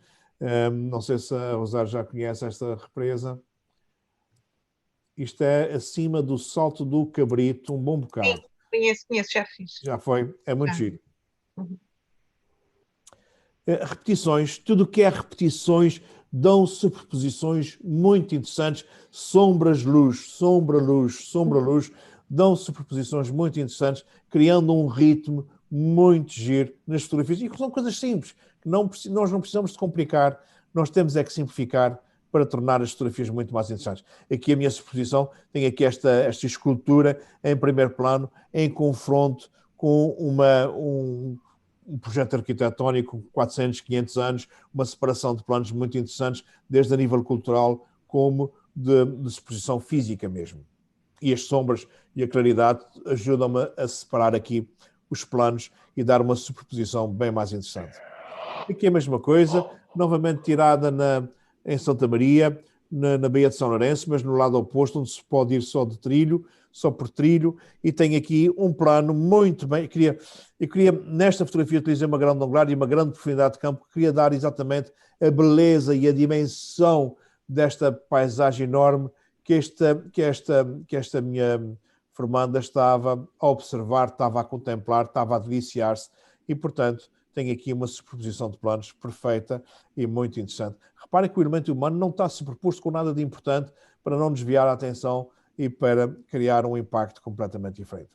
Não sei se a Rosário já conhece esta represa. Isto é acima do Salto do Cabrito, um bom bocado. Sim, conheço, já fiz. Já foi, é muito giro. Uhum. Repetições, tudo o que é repetições dão superposições muito interessantes. Sombras, luz, sombra, luz, sombra, luz, dão superposições muito interessantes, criando um ritmo muito giro nas fotografias. E são coisas simples, que nós não precisamos de complicar, nós temos é que simplificar para tornar as fotografias muito mais interessantes. Aqui a minha superposição tem aqui esta escultura em primeiro plano, em confronto com um projeto arquitetónico com 400, 500 anos, uma separação de planos muito interessantes, desde a nível cultural como de exposição física mesmo. E as sombras e a claridade ajudam-me a separar aqui os planos e dar uma superposição bem mais interessante. Aqui é a mesma coisa, novamente tirada em Santa Maria, na Baía de São Lourenço, mas no lado oposto, onde se pode ir só por trilho, e tem aqui um plano muito bem. Eu queria nesta fotografia, utilizei uma grande angular e uma grande profundidade de campo, queria dar exatamente a beleza e a dimensão desta paisagem enorme que esta minha formanda estava a observar, estava a contemplar, estava a deliciar-se, e, portanto, tem aqui uma superposição de planos perfeita e muito interessante. Reparem que o elemento humano não está superposto com nada de importante para não desviar a atenção e para criar um impacto completamente diferente.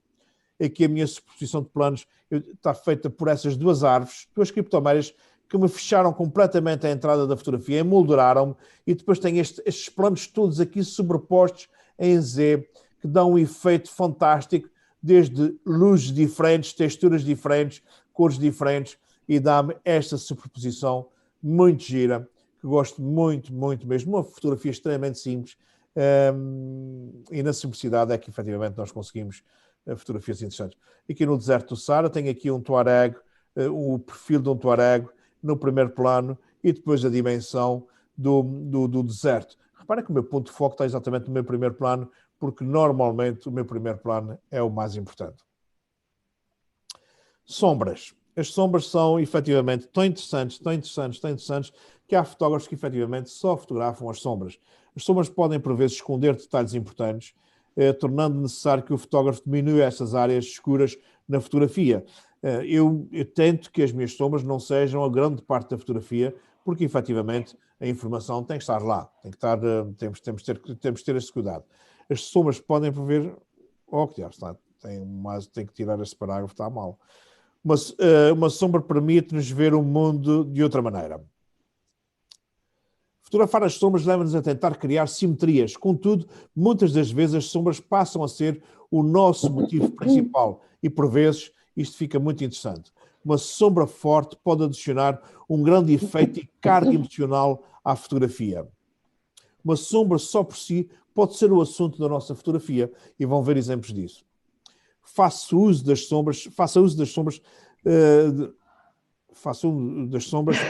Aqui a minha superposição de planos está feita por essas duas árvores, duas criptomérias, que me fecharam completamente a entrada da fotografia, emolduraram-me, e depois tem estes planos todos aqui sobrepostos em Z, que dão um efeito fantástico, desde luzes diferentes, texturas diferentes, cores diferentes, e dá-me esta superposição muito gira, que gosto muito, muito mesmo. Uma fotografia extremamente simples, e na simplicidade é que efetivamente nós conseguimos fotografias interessantes. Aqui no deserto do Saara tem aqui um tuareg, o perfil de um tuareg no primeiro plano, e depois a dimensão do deserto. Repara que o meu ponto de foco está exatamente no meu primeiro plano, porque normalmente o meu primeiro plano é o mais importante. Sombras. As sombras são, efetivamente, tão interessantes, que há fotógrafos que, efetivamente, só fotografam as sombras. As sombras podem, por vezes, esconder detalhes importantes, tornando necessário que o fotógrafo diminua essas áreas escuras na fotografia. Eu tento que as minhas sombras não sejam a grande parte da fotografia, porque, efetivamente, a informação tem que estar lá. Temos de ter esse cuidado. As sombras podem prever... Oh, que diabos, tem que tirar esse parágrafo, está mal. Uma sombra permite-nos ver o mundo de outra maneira. Fotografar as sombras leva-nos a tentar criar simetrias. Contudo, muitas das vezes as sombras passam a ser o nosso motivo principal e, por vezes, isto fica muito interessante. Uma sombra forte pode adicionar um grande efeito e carga emocional à fotografia. Uma sombra só por si pode ser o assunto da nossa fotografia, e vão ver exemplos disso. Faça uso das sombras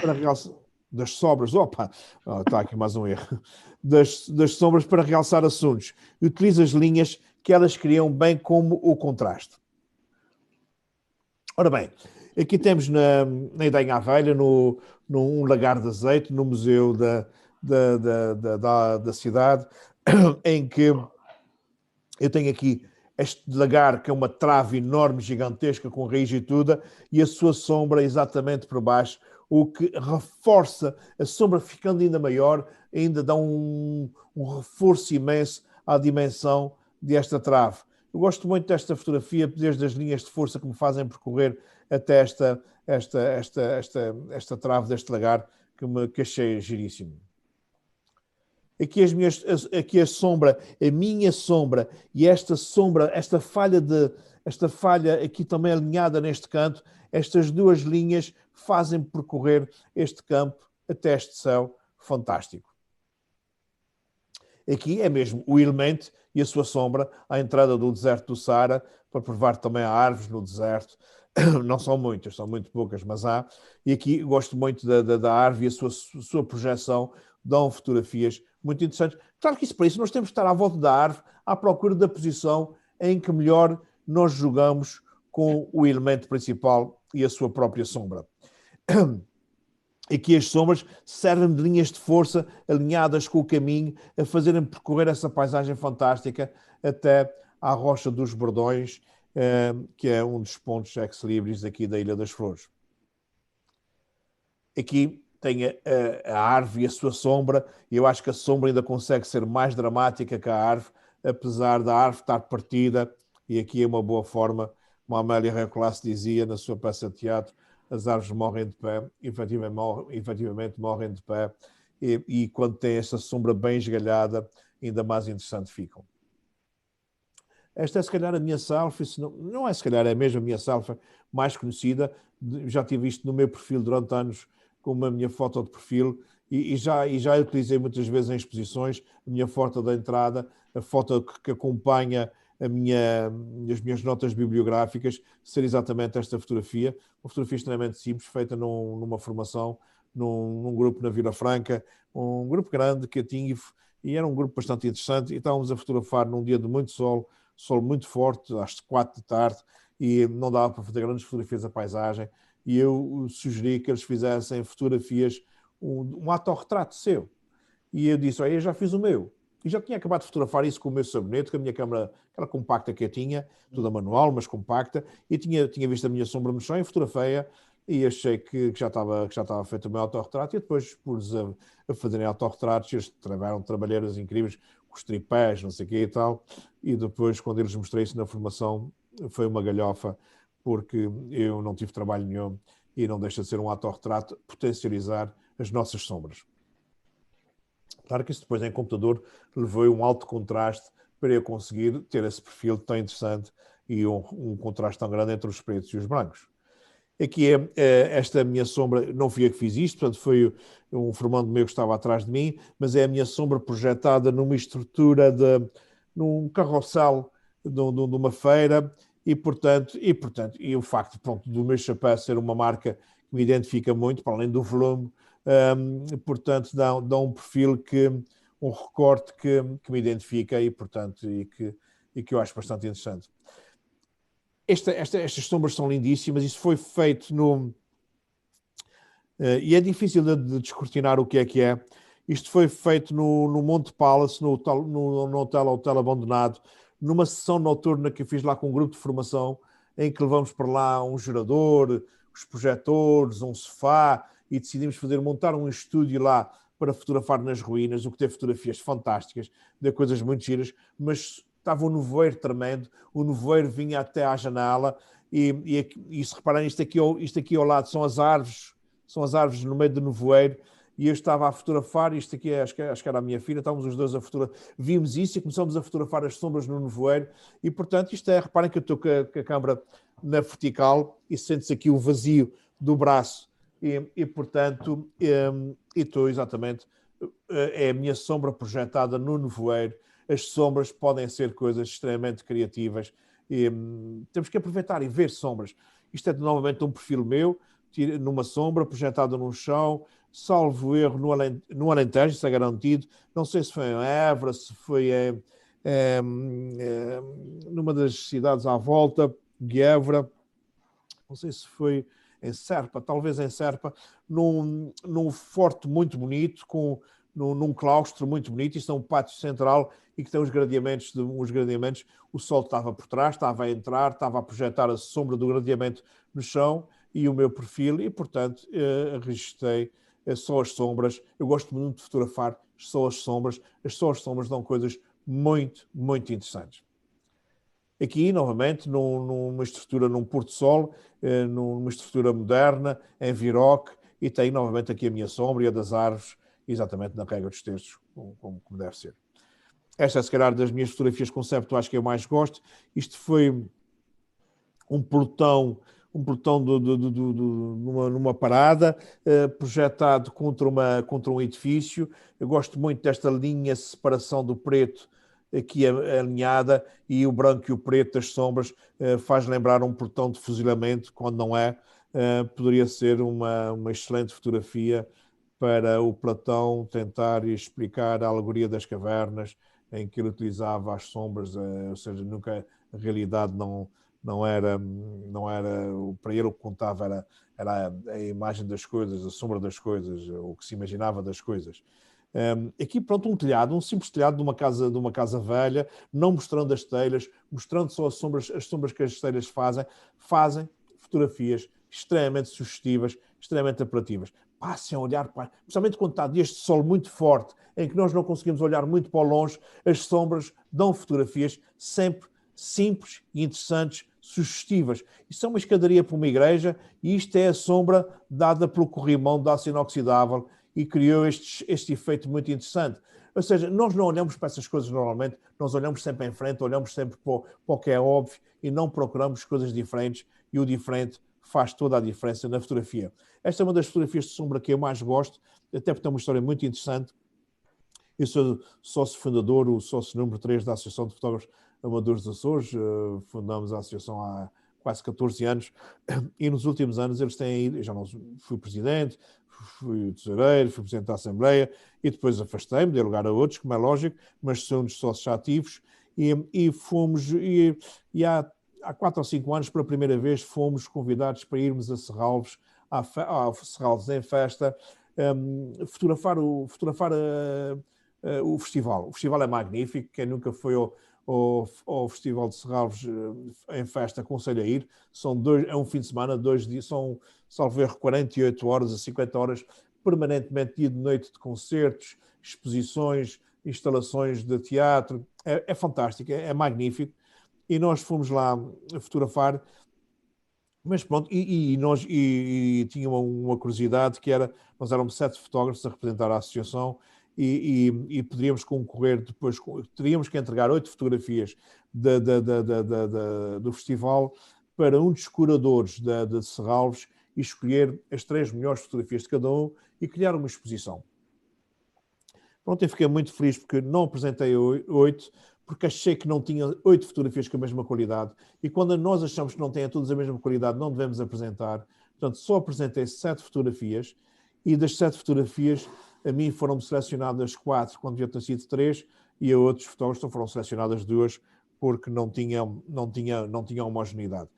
para realçar... Das sobras, está aqui mais um erro. Das sombras para realçar assuntos. Utiliza as linhas que elas criam, bem como o contraste. Ora bem, aqui temos na Ideia Velha, num lagar de azeite, no museu da cidade, em que eu tenho aqui este lagar, que é uma trave enorme, gigantesca, com raiz e tudo, e a sua sombra exatamente por baixo, o que reforça a sombra, ficando ainda maior, ainda dá um reforço imenso à dimensão desta trave. Eu gosto muito desta fotografia, desde as linhas de força que me fazem percorrer até esta trave deste lagar, que achei giríssimo. Aqui a sombra, a minha sombra, e esta sombra, esta falha aqui também alinhada neste canto, estas duas linhas fazem percorrer este campo até este céu fantástico. Aqui é mesmo o elemento e a sua sombra à entrada do deserto do Saara, para provar também há árvores no deserto. Não são muitas, são muito poucas, mas há. E aqui gosto muito da árvore e a sua projeção, dão fotografias muito interessantes. Claro que isso, para isso nós temos que estar à volta da árvore, à procura da posição em que melhor nós jogamos com o elemento principal e a sua própria sombra. Aqui as sombras servem de linhas de força alinhadas com o caminho, a fazerem percorrer essa paisagem fantástica até à Rocha dos Bordões, que é um dos pontos ex-libris aqui da Ilha das Flores. Aqui tem a árvore e a sua sombra, e eu acho que a sombra ainda consegue ser mais dramática que a árvore, apesar da árvore estar partida, e aqui é uma boa forma, como a Amélia Recolasso dizia na sua peça de teatro, as árvores morrem de pé, efetivamente morrem de pé, e quando tem esta sombra bem esgalhada, ainda mais interessante ficam. Esta é se calhar a minha selfie, não é se calhar, é mesmo a minha selfie mais conhecida, já tive isto no meu perfil durante anos, como a minha foto de perfil, e já utilizei muitas vezes em exposições, a minha foto da entrada, a foto que acompanha as minhas notas bibliográficas, ser exatamente esta fotografia, uma fotografia extremamente simples, feita numa formação, num grupo na Vila Franca, um grupo grande que eu tinha, e era um grupo bastante interessante, e estávamos a fotografar num dia de muito sol muito forte, às 4 da tarde, e não dava para fazer grandes fotografias da paisagem, e eu sugeri que eles fizessem fotografias, um autorretrato seu. E eu disse, olha, eu já fiz o meu. E já tinha acabado de fotografar isso com o meu sabonete, com a minha câmera, aquela compacta que eu tinha, toda manual, mas compacta, e tinha visto a minha sombra no chão e fotografei-a, e achei que já estava feito o meu autorretrato, e depois pus a fazerem autorretratos, eles trabalharam trabalheiras incríveis, com os tripés, não sei o quê e tal, e depois, quando eles mostrei isso na formação, foi uma galhofa, porque eu não tive trabalho nenhum, e não deixa de ser um autorretrato potencializar as nossas sombras. Claro que isso depois em computador levou um alto contraste para eu conseguir ter esse perfil tão interessante e um contraste tão grande entre os pretos e os brancos. Aqui esta minha sombra, não fui eu que fiz isto, portanto foi um formando meu que estava atrás de mim, mas é a minha sombra projetada numa estrutura, num carrossel de uma feira, e o facto do meu chapéu ser uma marca que me identifica muito, para além do volume, portanto dá um perfil, um recorte que me identifica e que eu acho bastante interessante. Estas sombras são lindíssimas, isso foi feito e é difícil de descortinar o que é. Isto foi feito no Monte Palace, no hotel abandonado, numa sessão noturna que eu fiz lá com um grupo de formação, em que levamos para lá um gerador, os projetores, um sofá, e decidimos montar um estúdio lá para fotografar nas ruínas, o que teve fotografias fantásticas, de coisas muito giras, mas estava um nevoeiro tremendo, o nevoeiro vinha até à janela, e se repararem, isto aqui ao lado são as árvores no meio do nevoeiro, e eu estava a fotografar, isto aqui acho que era a minha filha, estávamos os dois a fotografar, vimos isso e começamos a fotografar as sombras no nevoeiro, e portanto reparem que eu estou com a câmera na vertical, e sente-se aqui o vazio do braço, e portanto, estou exatamente, é a minha sombra projetada no nevoeiro. As sombras podem ser coisas extremamente criativas, e temos que aproveitar e ver sombras. Isto é novamente um perfil meu, numa sombra projetada num chão, salvo erro no Alentejo, isso é garantido. Não sei se foi em Évora, se foi numa das cidades à volta de Évora, não sei se foi em Serpa, talvez em Serpa, num forte muito bonito, num claustro muito bonito. Isto é um pátio central e que tem uns gradeamentos, o sol estava por trás, estava a entrar, estava a projetar a sombra do gradeamento no chão e o meu perfil, e portanto registrei só as sombras. Eu gosto muito de fotografar só as sombras dão coisas muito, muito interessantes. Aqui, novamente, numa estrutura, num pôr-do-sol, numa estrutura moderna, em Viroque, e tem novamente aqui a minha sombra e a das árvores, exatamente na régua dos terços, como deve ser. Esta é, se calhar, das minhas fotografias conceptuais que eu mais gosto. Isto foi um pelotão numa parada, projetado contra um edifício. Eu gosto muito desta linha de separação do preto aqui alinhada, e o branco e o preto das sombras faz lembrar um pelotão de fuzilamento, quando não é. Poderia ser uma excelente fotografia para o Platão tentar explicar a alegoria das cavernas, em que ele utilizava as sombras, ou seja, nunca a realidade não era, para ele o que contava era a imagem das coisas, a sombra das coisas, o que se imaginava das coisas. Aqui, pronto, um telhado, um simples telhado de uma casa velha, não mostrando as telhas, mostrando só as sombras que as telhas fazem fotografias extremamente sugestivas, extremamente apelativas. Passem a olhar, principalmente quando está este sol muito forte, em que nós não conseguimos olhar muito para longe, as sombras dão fotografias sempre simples e interessantes, sugestivas. Isto é uma escadaria para uma igreja e isto é a sombra dada pelo corrimão de aço inoxidável e criou este efeito muito interessante. Ou seja, nós não olhamos para essas coisas normalmente, nós olhamos sempre em frente, olhamos sempre para o que é óbvio e não procuramos coisas diferentes, e o diferente faz toda a diferença na fotografia. Esta é uma das fotografias de sombra que eu mais gosto, até porque tem uma história muito interessante. Eu sou sócio fundador, o sócio número 3 da Associação de Fotógrafos Amadores dos Açores. Fundamos a associação há quase 14 anos, e nos últimos anos eles têm ido, eu já não fui presidente, fui tesoureiro, fui presidente da Assembleia, e depois afastei-me, dei lugar a outros, como é lógico, mas sou um dos sócios ativos, e fomos, e há 4 ou 5 anos, pela primeira vez, fomos convidados para irmos a Serralves, a Serralves em festa, fotografar o festival. O festival é magnífico, quem nunca foi ao Festival de Serralves em festa, aconselho a ir. É um fim de semana, 2 dias, são, salvo erro, 48 horas a 50 horas, permanentemente, dia de noite, de concertos, exposições, instalações de teatro. É fantástico, é magnífico. E nós fomos lá fotografar, mas pronto, e tinha uma curiosidade, que era, nós éramos 7 fotógrafos a representar a associação, e poderíamos concorrer depois, teríamos que entregar 8 fotografias do festival para um dos curadores de Serralves e escolher as 3 melhores fotografias de cada um e criar uma exposição. Pronto, eu fiquei muito feliz porque não apresentei 8, porque achei que não tinha 8 fotografias com a mesma qualidade, e quando nós achamos que não têm todas a mesma qualidade, não devemos apresentar. Portanto, só apresentei 7 fotografias, e das 7 fotografias, a mim foram selecionadas 4, quando devia ter sido 3, e a outros fotógrafos foram selecionadas 2, porque não tinham homogeneidade.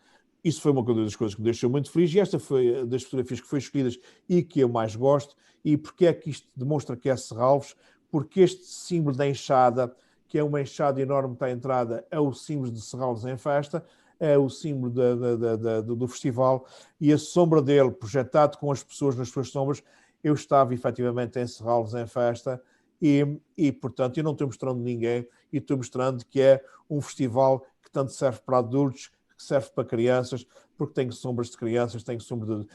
Isso foi uma das coisas que me deixou muito feliz, e esta foi das fotografias que foi escolhidas e que eu mais gosto. E porque é que isto demonstra que é Serralves? Porque este símbolo da enxada, que é uma enxada enorme que está à entrada, é o símbolo de Serralves em festa, é o símbolo do festival, e a sombra dele, projetado com as pessoas nas suas sombras, eu estava efetivamente em Serralves em festa, e portanto, eu não estou mostrando ninguém, e estou mostrando que é um festival que tanto serve para adultos, que serve para crianças, porque tem sombras de crianças, tem sombra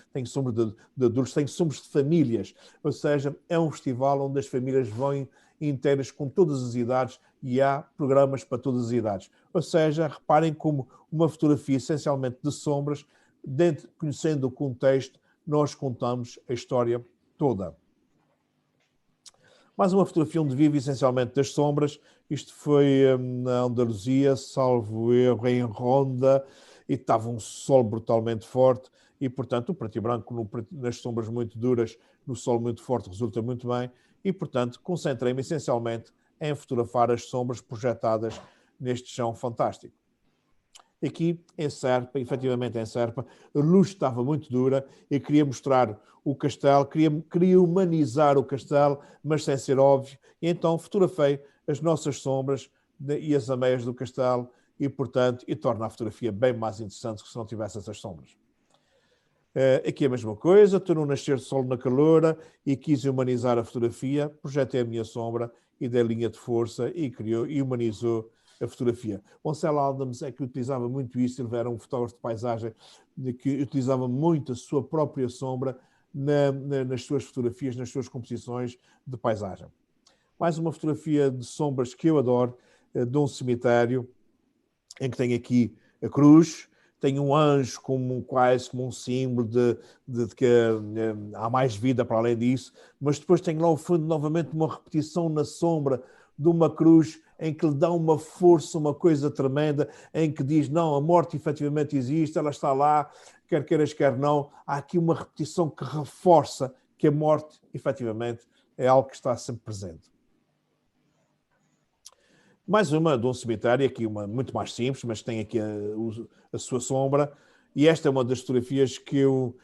de adultos, tem sombras de famílias. Ou seja, é um festival onde as famílias vão inteiras, com todas as idades, e há programas para todas as idades. Ou seja, reparem como uma fotografia essencialmente de sombras, conhecendo o contexto, nós contamos a história toda. Mais uma fotografia onde vive essencialmente das sombras. Isto foi na Andaluzia, salvo erro, em Ronda, e estava um sol brutalmente forte, e portanto o preto e branco nas sombras muito duras, no sol muito forte, resulta muito bem, e portanto concentrei-me essencialmente em fotografar as sombras projetadas neste chão fantástico. Aqui em Serpa, efetivamente em Serpa, a luz estava muito dura, e queria mostrar o castelo, queria humanizar o castelo, mas sem ser óbvio, e então fotografei as nossas sombras e as ameias do castelo, e portanto, torna a fotografia bem mais interessante que se não tivesse essas sombras. Aqui a mesma coisa, estou no nascer do sol na caloura, e quis humanizar a fotografia, projetei a minha sombra e dei linha de força, e humanizou a fotografia. O Ansel Adams é que utilizava muito isso. Ele era um fotógrafo de paisagem que utilizava muito a sua própria sombra nas suas fotografias, nas suas composições de paisagem. Mais uma fotografia de sombras que eu adoro, de um cemitério, em que tem aqui a cruz, tem um anjo quase como um símbolo de que há mais vida para além disso, mas depois tem lá ao fundo novamente uma repetição na sombra de uma cruz, em que lhe dá uma força, uma coisa tremenda, em que diz, não, a morte efetivamente existe, ela está lá, quer queiras, quer não. Há aqui uma repetição que reforça que a morte, efetivamente, é algo que está sempre presente. Mais uma de um cemitério, aqui uma muito mais simples, mas tem aqui a sua sombra, e esta é uma das fotografias que eu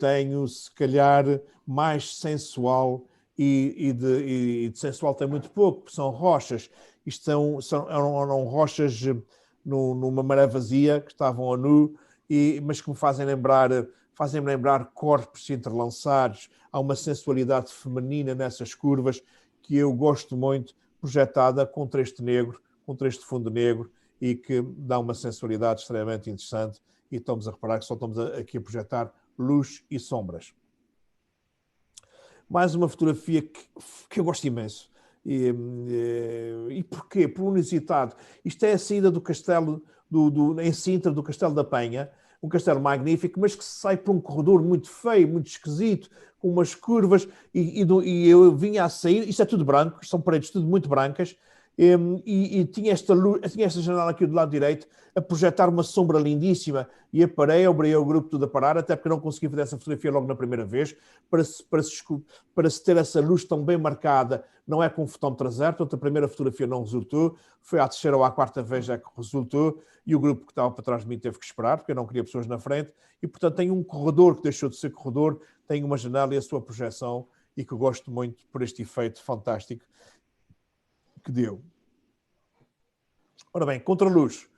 tenho, se calhar, mais sensual, e de sensual tem muito pouco, porque são rochas. Isto eram rochas numa maré vazia, que estavam a nu, mas que me fazem lembrar corpos entrelaçados. Há uma sensualidade feminina nessas curvas que eu gosto muito, projetada contra este fundo negro, e que dá uma sensualidade extremamente interessante. E estamos a reparar que só estamos aqui a projetar luz e sombras. Mais uma fotografia que eu gosto imenso. E porquê? Por unicidade. Isto é a saída do castelo, em Sintra, do Castelo da Penha, um castelo magnífico, mas que sai por um corredor muito feio, muito esquisito, com umas curvas, e eu vinha a sair, isto é tudo branco, são paredes tudo muito brancas, e tinha esta janela aqui do lado direito a projetar uma sombra lindíssima, e obriguei o grupo todo a parar, até porque eu não consegui fazer essa fotografia logo na primeira vez, para se ter essa luz tão bem marcada, não é com o fotómetro a zero. Portanto, a primeira fotografia não resultou, foi à terceira ou à quarta vez já que resultou, e o grupo que estava para trás de mim teve que esperar, porque eu não queria pessoas na frente, e portanto tem um corredor que deixou de ser corredor, tem uma janela e a sua projeção, e que eu gosto muito por este efeito fantástico que deu. Ora bem, contraluz.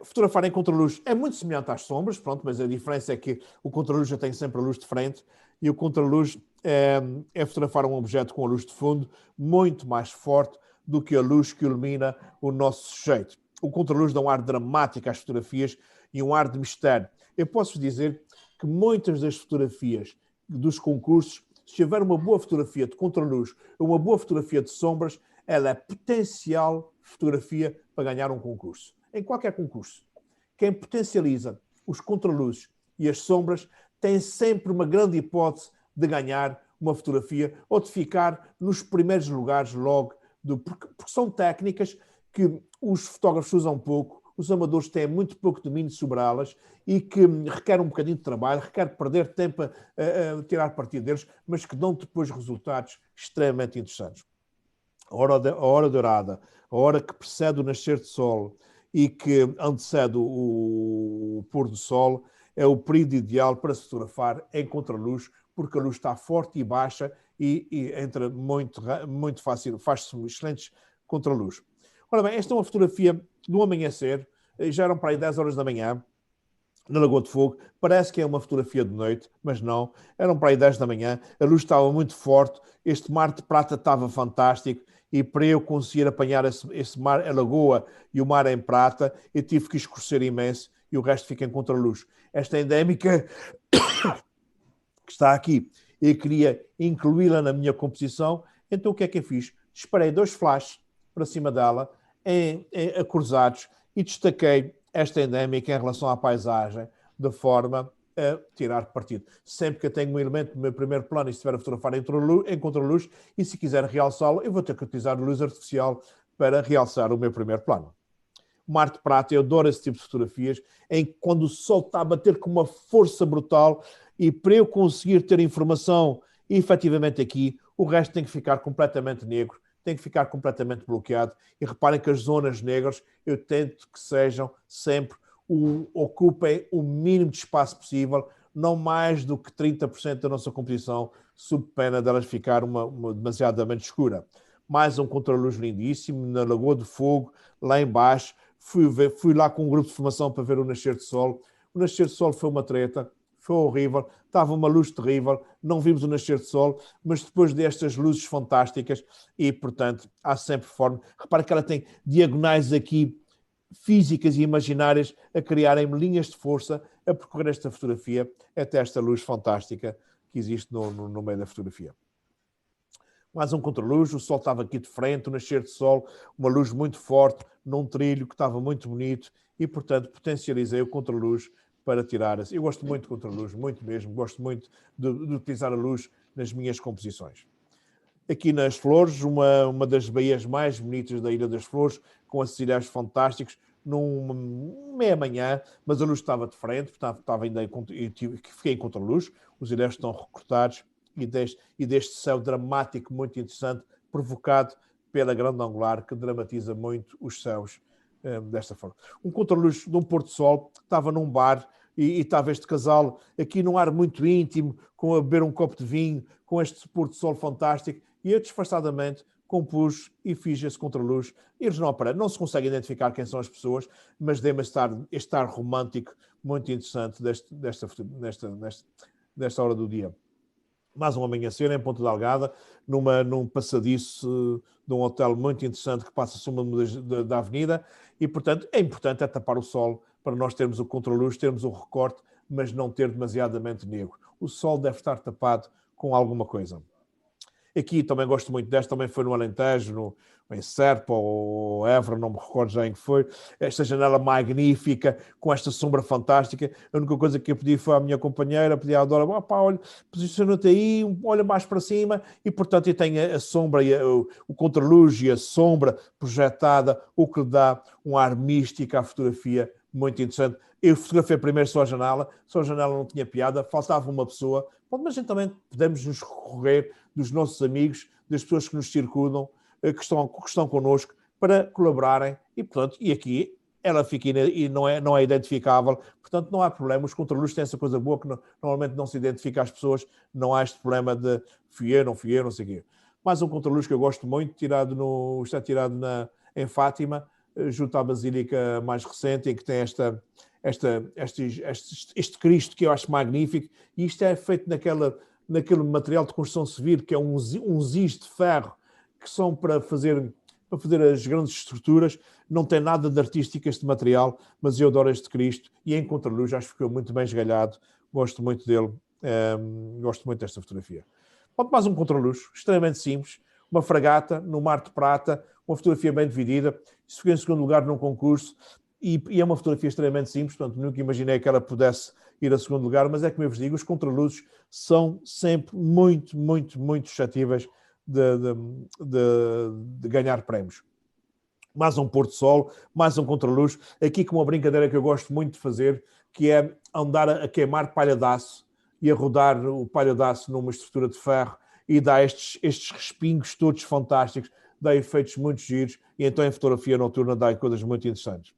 Fotografar em contraluz é muito semelhante às sombras, pronto, mas a diferença é que o contraluz já tem sempre a luz de frente, e o contraluz é fotografar um objeto com a luz de fundo muito mais forte do que a luz que ilumina o nosso sujeito. O contraluz dá um ar dramático às fotografias e um ar de mistério. Eu posso dizer que muitas das fotografias dos concursos, se houver uma boa fotografia de contraluz, uma boa fotografia de sombras, ela é potencial fotografia para ganhar um concurso. Em qualquer concurso, quem potencializa os contraluzes e as sombras tem sempre uma grande hipótese de ganhar uma fotografia ou de ficar nos primeiros lugares logo, porque são técnicas que os fotógrafos usam pouco, os amadores têm muito pouco domínio sobre elas, e que requer um bocadinho de trabalho, requer perder tempo a tirar partido deles, mas que dão depois resultados extremamente interessantes. A hora dourada, a hora que precede o nascer do sol e que antecede o pôr do sol, é o período ideal para se fotografar em contraluz, porque a luz está forte e baixa e entra muito fácil, faz-se excelentes contraluz. Ora bem, esta é uma fotografia do amanhecer, já eram para aí 10 horas da manhã, na Lagoa de Fogo. Parece que é uma fotografia de noite, mas não. Eram para aí 10 da manhã, a luz estava muito forte, este mar de prata estava fantástico, e para eu conseguir apanhar esse mar, a lagoa e o mar em prata, eu tive que escurecer imenso, e o resto fica em contraluz. Esta endémica que está aqui, eu queria incluí-la na minha composição, então o que é que eu fiz? Disparei 2 flashes para cima dela, a cruzados, e destaquei esta endémica em relação à paisagem, de forma a tirar partido. Sempre que eu tenho um elemento no meu primeiro plano e estiver a fotografar em contraluz, e se quiser realçá-lo, eu vou ter que utilizar luz artificial para realçar o meu primeiro plano. O mar de prata, eu adoro esse tipo de fotografias, em que quando o sol está a bater com uma força brutal, e para eu conseguir ter informação efetivamente aqui, o resto tem que ficar completamente negro, tem que ficar completamente bloqueado. E reparem que as zonas negras, eu tento que sejam sempre, ocupem o mínimo de espaço possível, não mais do que 30% da nossa composição, sob pena delas ficar uma demasiadamente escura. Mais um contraluz lindíssimo, na Lagoa do Fogo, lá embaixo. Fui lá com um grupo de formação para ver o nascer do sol. O nascer do sol foi uma treta, foi horrível, estava uma luz terrível, não vimos o nascer do sol, mas depois destas luzes fantásticas, e portanto há sempre forma. Repare que ela tem diagonais aqui físicas e imaginárias a criarem linhas de força a percorrer esta fotografia até esta luz fantástica que existe no meio da fotografia. Mais um contraluz, o sol estava aqui de frente, o nascer de sol, uma luz muito forte, num trilho que estava muito bonito, e portanto potencializei o contraluz para tirar. Eu gosto muito de contraluz, muito mesmo, gosto muito de utilizar a luz nas minhas composições. Aqui nas Flores, uma das baías mais bonitas da Ilha das Flores, com esses ilhéus fantásticos, numa meia-manhã, mas a luz estava de frente, portanto, estava ainda fiquei em contraluz, os ilhéus estão recortados, e deste céu dramático muito interessante, provocado pela grande angular, que dramatiza muito os céus desta forma. Um contraluz de um pôr do sol, estava num bar e estava este casal aqui num ar muito íntimo, com a beber um copo de vinho, com este pôr do sol fantástico, e eu disfarçadamente compus e fiz esse contraluz. Eles não aparecem, não se consegue identificar quem são as pessoas, mas dê-me este ar romântico muito interessante desta hora do dia. Mais um amanhecer em Ponta Delgada, num passadiço de um hotel muito interessante que passa acima da avenida, e, portanto, é importante tapar o sol para nós termos o contraluz, termos o recorte, mas não ter demasiadamente negro. O sol deve estar tapado com alguma coisa. Aqui também gosto muito desta, também foi no Alentejo, em Serpa ou Évora, não me recordo já em que foi. Esta janela magnífica, com esta sombra fantástica. A única coisa que eu pedi foi à minha companheira, pedi à Dora, olha, posiciona-te aí, olha mais para cima, e portanto eu tenho a sombra, o contraluz e a sombra projetada, o que dá um ar místico à fotografia muito interessante. Eu fotografei primeiro só a janela não tinha piada, faltava uma pessoa, mas a gente também podemos nos recorrer dos nossos amigos, das pessoas que nos circundam, que estão connosco, para colaborarem, e portanto, e aqui ela fica e não é identificável, portanto não há problema. Os contraluzes têm essa coisa boa que normalmente não se identifica às pessoas, não há este problema de fui eu, não sei o quê. Mais um contraluz que eu gosto muito, está tirado em Fátima, junto à Basílica mais recente, em que tem este Cristo que eu acho magnífico, e isto é feito naquele material de construção civil, que é uns is de ferro, que são para fazer as grandes estruturas. Não tem nada de artístico este material, mas eu adoro este Cristo, e em contraluz acho que ficou muito bem esgalhado, gosto muito dele, gosto muito desta fotografia. Pronto, mais um contraluz, extremamente simples, uma fragata no mar de prata, uma fotografia bem dividida. Isso ficou em segundo lugar num concurso, e é uma fotografia extremamente simples, portanto nunca imaginei que ela pudesse ir a segundo lugar, mas é como eu vos digo, os contraluzes são sempre muito, muito, muito suscetíveis de ganhar prémios. Mais um pôr do sol, mais um contraluz, aqui com uma brincadeira que eu gosto muito de fazer, que é andar a queimar palha de aço e a rodar o palha de aço numa estrutura de ferro, e dá estes respingos todos fantásticos, dá efeitos muito giros, e então em fotografia noturna dá coisas muito interessantes.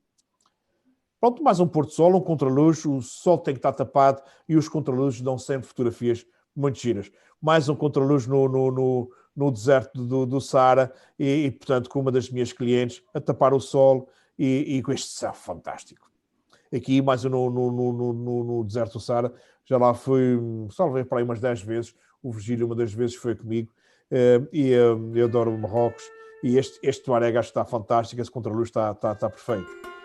Pronto, mais um pôr do sol, um contraluz, o sol tem que estar tapado, e os contraluzes dão sempre fotografias muito giras. Mais um contraluz no deserto do Saara, e, portanto, com uma das minhas clientes a tapar o sol e com este céu fantástico. Aqui, mais um no deserto do Saara, já lá fui, salvei para aí umas 10 vezes, o Virgílio uma das vezes foi comigo, e eu adoro o Marrocos, e este Tuareg acho que está fantástico, esse contraluz está perfeito.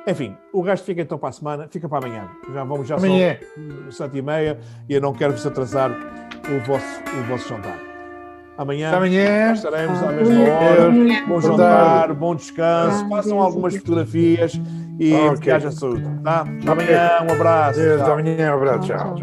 Enfim, o resto fica então para a semana, fica para amanhã. Já amanhã. São 7h30, e eu não quero vos atrasar o vosso jantar. Amanhã estaremos à mesma hora. Bom jantar, bom descanso, façam algumas fotografias e que haja saúde. Tá? Amanhã, um abraço. Amanhã, um abraço. Tchau.